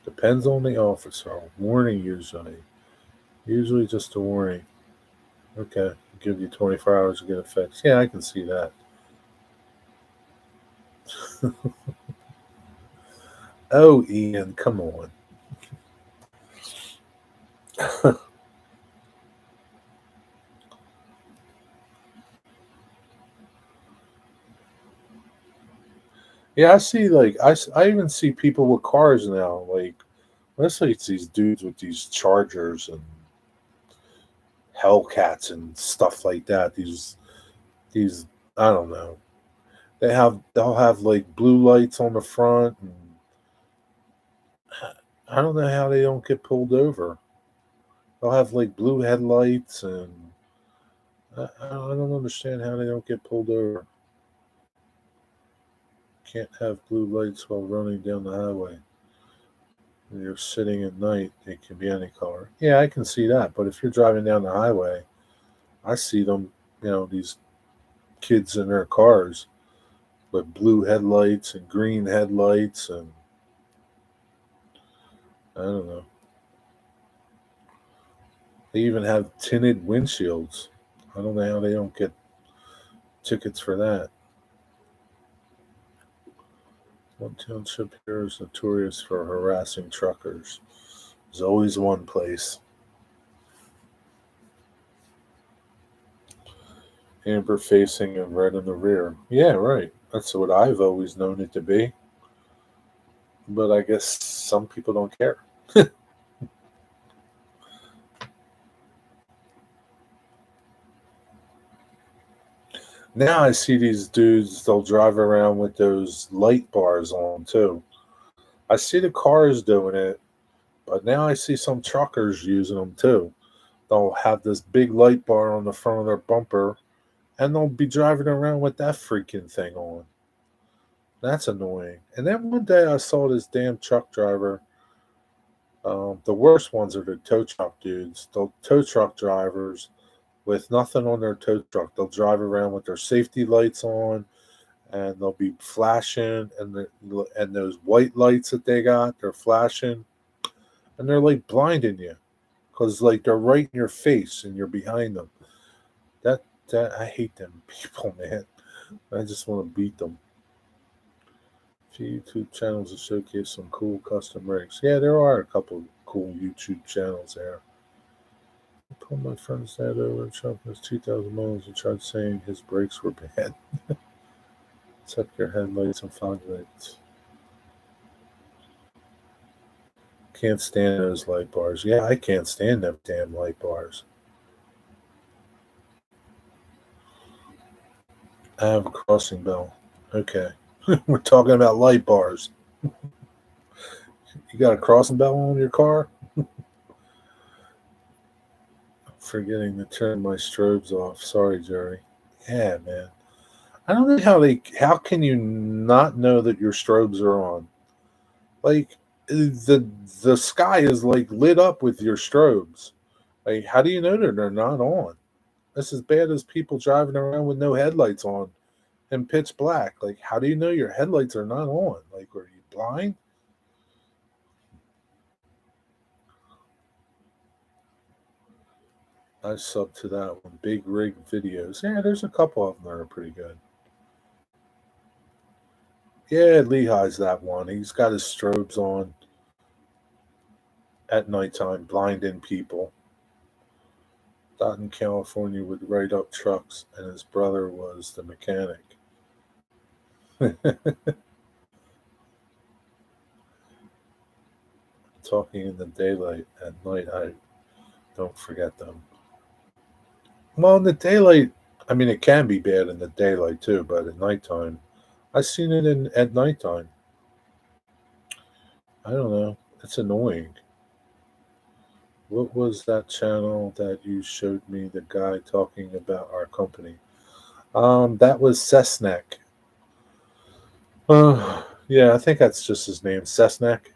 Depends on the officer. Warning usually. Usually just a warning. Okay. Give you 24 hours to get it fixed. Yeah, I can see that. Oh, Ian, come on. Yeah, I see. Like, I even see people with cars now. Like, mostly it's these dudes with these Chargers and Hellcats and stuff like that. These I don't know. They'll have like blue lights on the front, and I don't know how they don't get pulled over. They'll have like blue headlights, and I don't understand how they don't get pulled over. Can't have blue lights while running down the highway. When you're sitting at night, it can be any color. Yeah, I can see that. But if you're driving down the highway, I see them. These kids in their cars with blue headlights and green headlights, and I don't know. They even have tinted windshields. I don't know how they don't get tickets for that. One township here is notorious for harassing truckers. There's always one place. Amber facing and red in the rear. Yeah, right. That's what I've always known it to be. But I guess some people don't care. Now I see these dudes, they'll drive around with those light bars on too. I see the cars doing it, but now I see some truckers using them too. They'll have this big light bar on the front of their bumper and they'll be driving around with that freaking thing on. That's annoying. And then one day I saw this damn truck driver. The worst ones are the tow truck dudes. The tow truck drivers with nothing on their tow truck. They'll drive around with their safety lights on, and they'll be flashing, and those white lights that they got, they're flashing, and they're like blinding you because like they're right in your face and you're behind them. That I hate them people, man. I just want to beat them. Few YouTube channels that showcase some cool custom rigs. Yeah, there are a couple cool YouTube channels there. I pulled my friend's dad over and shot his 2,000 miles and tried saying his brakes were bad. Check your headlights and fog lights. Can't stand those light bars. Yeah, I can't stand them damn light bars. I have a crossing bell. Okay. We're talking about light bars. You got a crossing bell on your car? Forgetting to turn my strobes off. Sorry, Jerry. Yeah, man. I don't know how can you not know that your strobes are on? Like the sky is like lit up with your strobes. Like how do you know that they're not on? That's as bad as people driving around with no headlights on and pitch black. Like how do you know your headlights are not on? Like are you blind? I sub to that one. Big rig videos. Yeah, there's a couple of them that are pretty good. Yeah, Lehigh's that one. He's got his strobes on at nighttime, blinding people. Out in California would write up trucks, and his brother was the mechanic. Talking in the daylight at night, I don't forget them. Well, in the daylight, I mean, it can be bad in the daylight too, but at nighttime, I've seen it in at nighttime. I don't know. It's annoying. What was that channel that you showed me? The guy talking about our company. That was Cessnack. Yeah, I think that's just his name, Cessnack.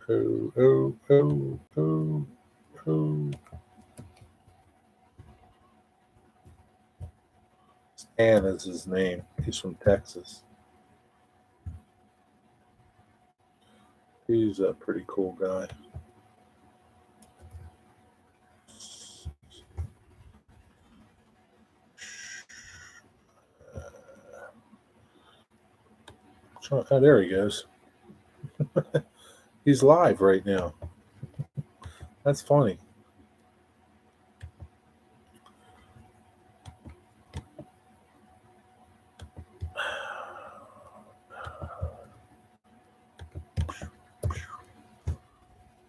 Oh, oh, oh, oh, oh. Stan is his name. He's from Texas. He's a pretty cool guy. Oh, there he goes. He's live right now. That's funny.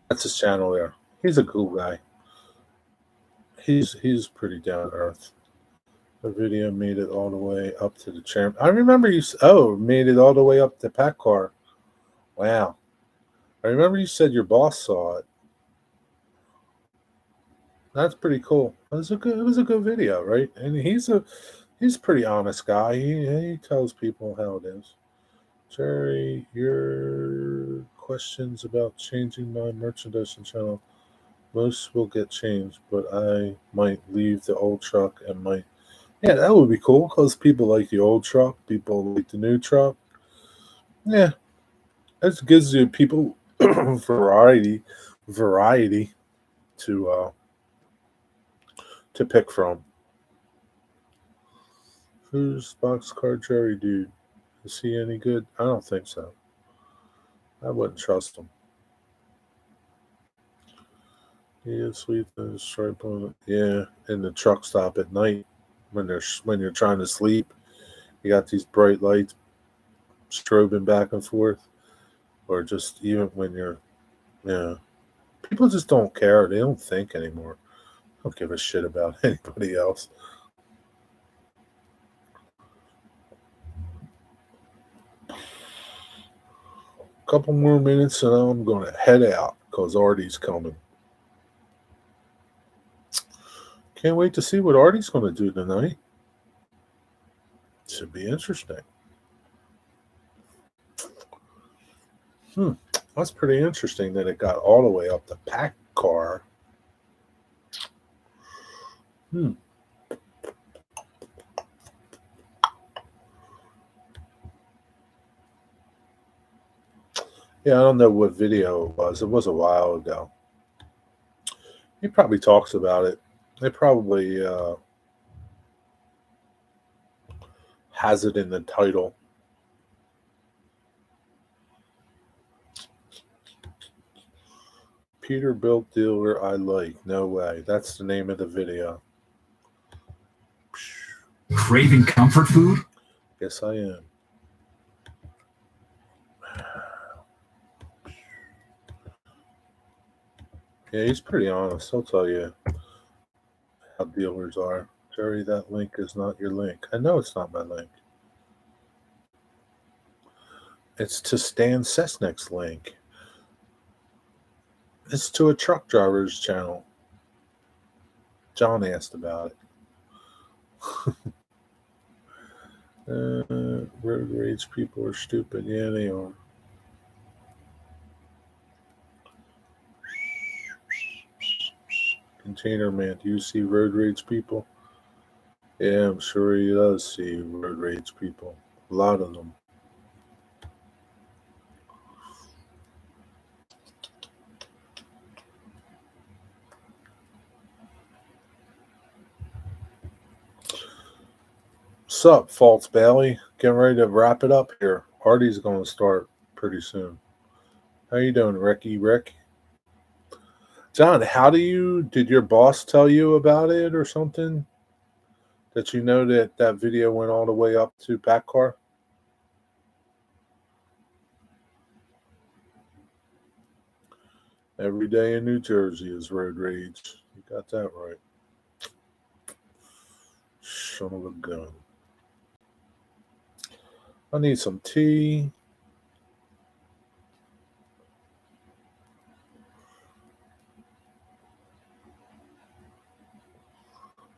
That's his channel there. He's a cool guy. He's pretty down to earth. The video made it all the way up to the chair. I remember you. Oh, made it all the way up to Pack Car. Wow. I remember you said your boss saw it. That's pretty cool. It was a good video, right? And he's a pretty honest guy. He tells people how it is. Jerry, your questions about changing my merchandising channel. Most will get changed, but I might leave the old truck and might. Yeah, that would be cool because people like the old truck, people like the new truck. Yeah, that gives you people variety to pick from. Who's Boxcar Jerry dude? Is he any good? I don't think so. I wouldn't trust him. He is sweet and stripe on it. Yeah, in the truck stop at night when you're trying to sleep, you got these bright lights strobing back and forth, or just even when you're yeah. People just don't care. They don't think anymore. Don't give a shit about anybody else. Couple more minutes and I'm going to head out because Artie's coming. Can't wait to see what Artie's going to do tonight. Should be interesting. Hmm. That's pretty interesting that it got all the way up the pack car. Hmm. Yeah, I don't know what video it was. It was a while ago. He probably talks about it. It probably has it in the title. Peterbilt dealer I like. No way. That's the name of the video. Craving comfort food? Yes, I am. Yeah, he's pretty honest. I'll tell you how dealers are. Jerry, that link is not your link. I know it's not my link. It's to Stan Sesnick's link. It's to a truck driver's channel. John asked about it. Road rage people are stupid. Yeah, they are. Container man, do you see road rage people? Yeah, I'm sure he does see road rage people. A lot of them. Sup, False Bailey? Getting ready to wrap it up here. Artie's going to start pretty soon. How you doing, Ricky? Rick? John, did your boss tell you about it or something? That you know that video went all the way up to back car? Every day in New Jersey is road rage. You got that right. Son of a gun. I need some tea.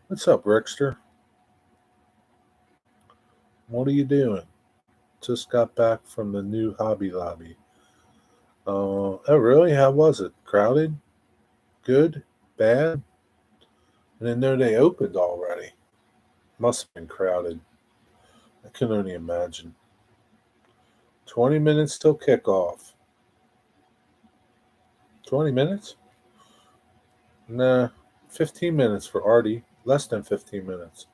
What's up, Rickster? What are you doing? Just got back from the new Hobby Lobby. Oh, really? How was it? Crowded? Good? Bad? I didn't know they opened already. Must have been crowded. I can only imagine. 20 minutes till kickoff. 20 minutes? Nah, 15 minutes for Artie. Less than 15 minutes.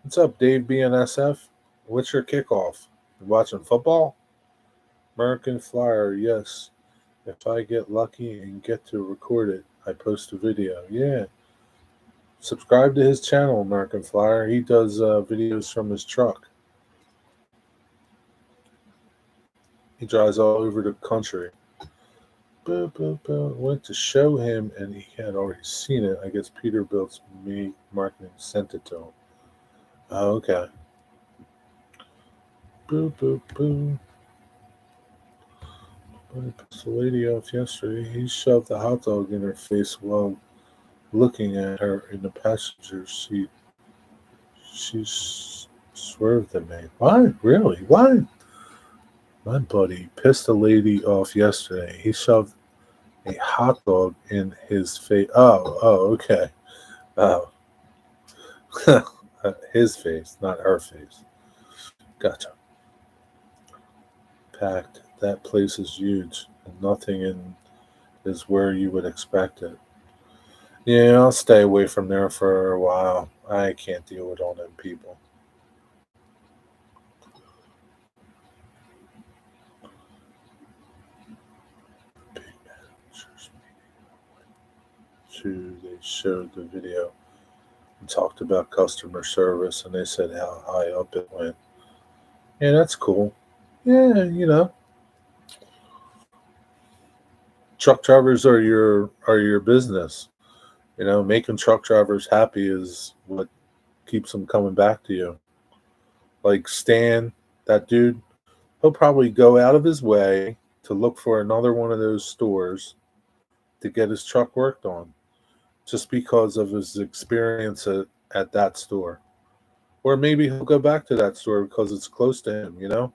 What's up, Dave BNSF? What's your kickoff? You watching football? American Flyer, yes. If I get lucky and get to record it, I post a video. Yeah. Subscribe to his channel, American Flyer. He does videos from his truck. He drives all over the country. Went to show him, and he had already seen it. I guess Peterbilt's marketing sent it to him. Oh, okay. I pissed the lady off yesterday. He shoved a hot dog in her face while looking at her in the passenger seat. She swerved at me. Why? Really? Why? My buddy pissed a lady off yesterday. He shoved a hot dog in his face. Oh, okay. Oh. His face, not her face. Gotcha. Packed. That place is huge, and nothing in is where you would expect it. Yeah, I'll stay away from there for a while. I can't deal with all them people. too. They showed the video and talked about customer service, and they said how high up it went. Yeah, that's cool. Yeah, truck drivers are your business. Making truck drivers happy is what keeps them coming back to you. Like Stan, that dude, he'll probably go out of his way to look for another one of those stores to get his truck worked on just because of his experience at that store. Or maybe he'll go back to that store because it's close to him.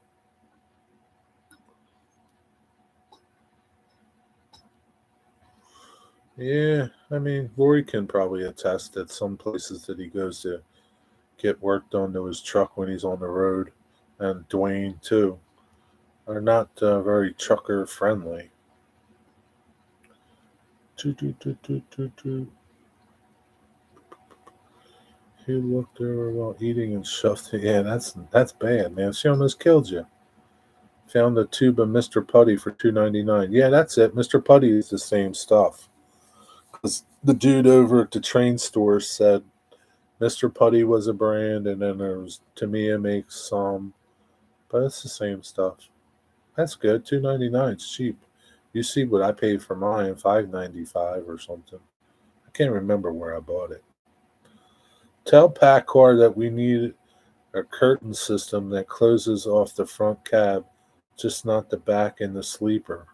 Yeah, I mean, Rory can probably attest that some places that he goes to get work done to his truck when he's on the road, and Dwayne too, are not very trucker friendly. Toot, toot, toot, toot, toot, toot. He looked over while eating and shoved it. Yeah, that's bad, man. She almost killed you. Found a tube of Mr. Putty for $2.99. Yeah, that's it. Mr. Putty is the same stuff. Because the dude over at the train store said Mr. Putty was a brand, and then there was Tamiya makes some, but it's the same stuff. That's good. $2.99. It's cheap. You see what I paid for mine, $5.95 or something. I can't remember where I bought it. Tell Packard that we need a curtain system that closes off the front cab, just not the back and the sleeper.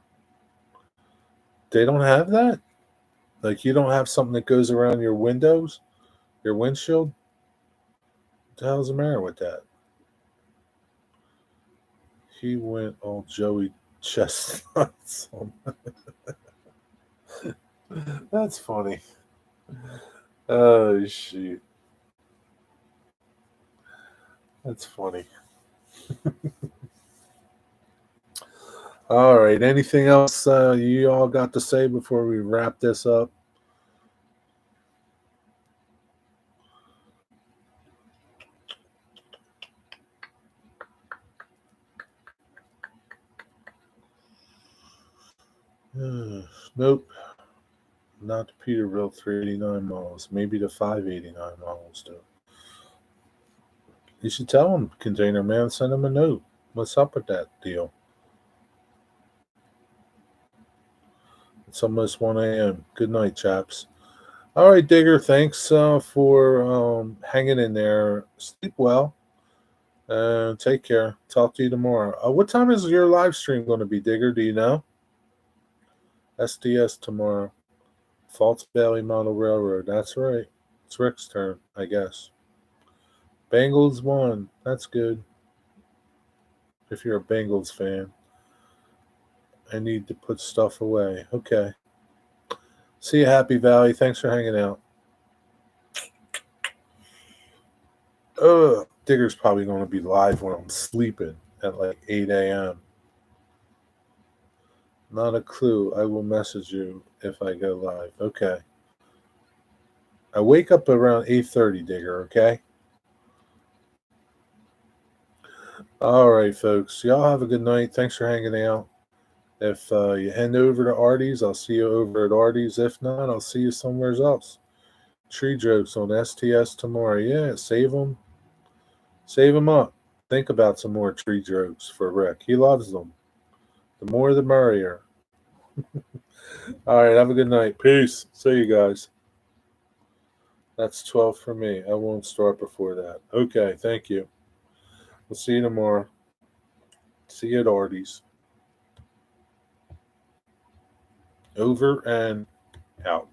They don't have that? Like you don't have something that goes around your windows, your windshield? What the hell's the matter with that? He went all Joey Chestnuts. That's funny. Oh, shit. That's funny. All right. Anything else you all got to say before we wrap this up? Nope. Not the Peterbilt 389 models. Maybe the 589 models, though. You should tell him, Container Man, send him a note. What's up with that deal? It's almost 1 a.m. Good night, chaps. All right, Digger, thanks for hanging in there. Sleep well. And take care. Talk to you tomorrow. What time is your live stream going to be, Digger? Do you know? SDS tomorrow. False Valley Model Railroad. That's right. It's Rick's turn, I guess. Bengals won. That's good. If you're a Bengals fan. I need to put stuff away. Okay. See you, Happy Valley. Thanks for hanging out. Digger's probably going to be live when I'm sleeping at like 8 a.m. Not a clue. I will message you if I go live. Okay. I wake up around 8:30, Digger, okay? All right, folks. Y'all have a good night. Thanks for hanging out. If you head over to Artie's, I'll see you over at Artie's. If not, I'll see you somewhere else. Tree jokes on STS tomorrow. Yeah, save them. Save them up. Think about some more tree jokes for Rick. He loves them. The more the merrier. All right, have a good night. Peace. See you guys. That's 12 for me. I won't start before that. Okay, thank you. We'll see you tomorrow. See you at Artie's. Over and out.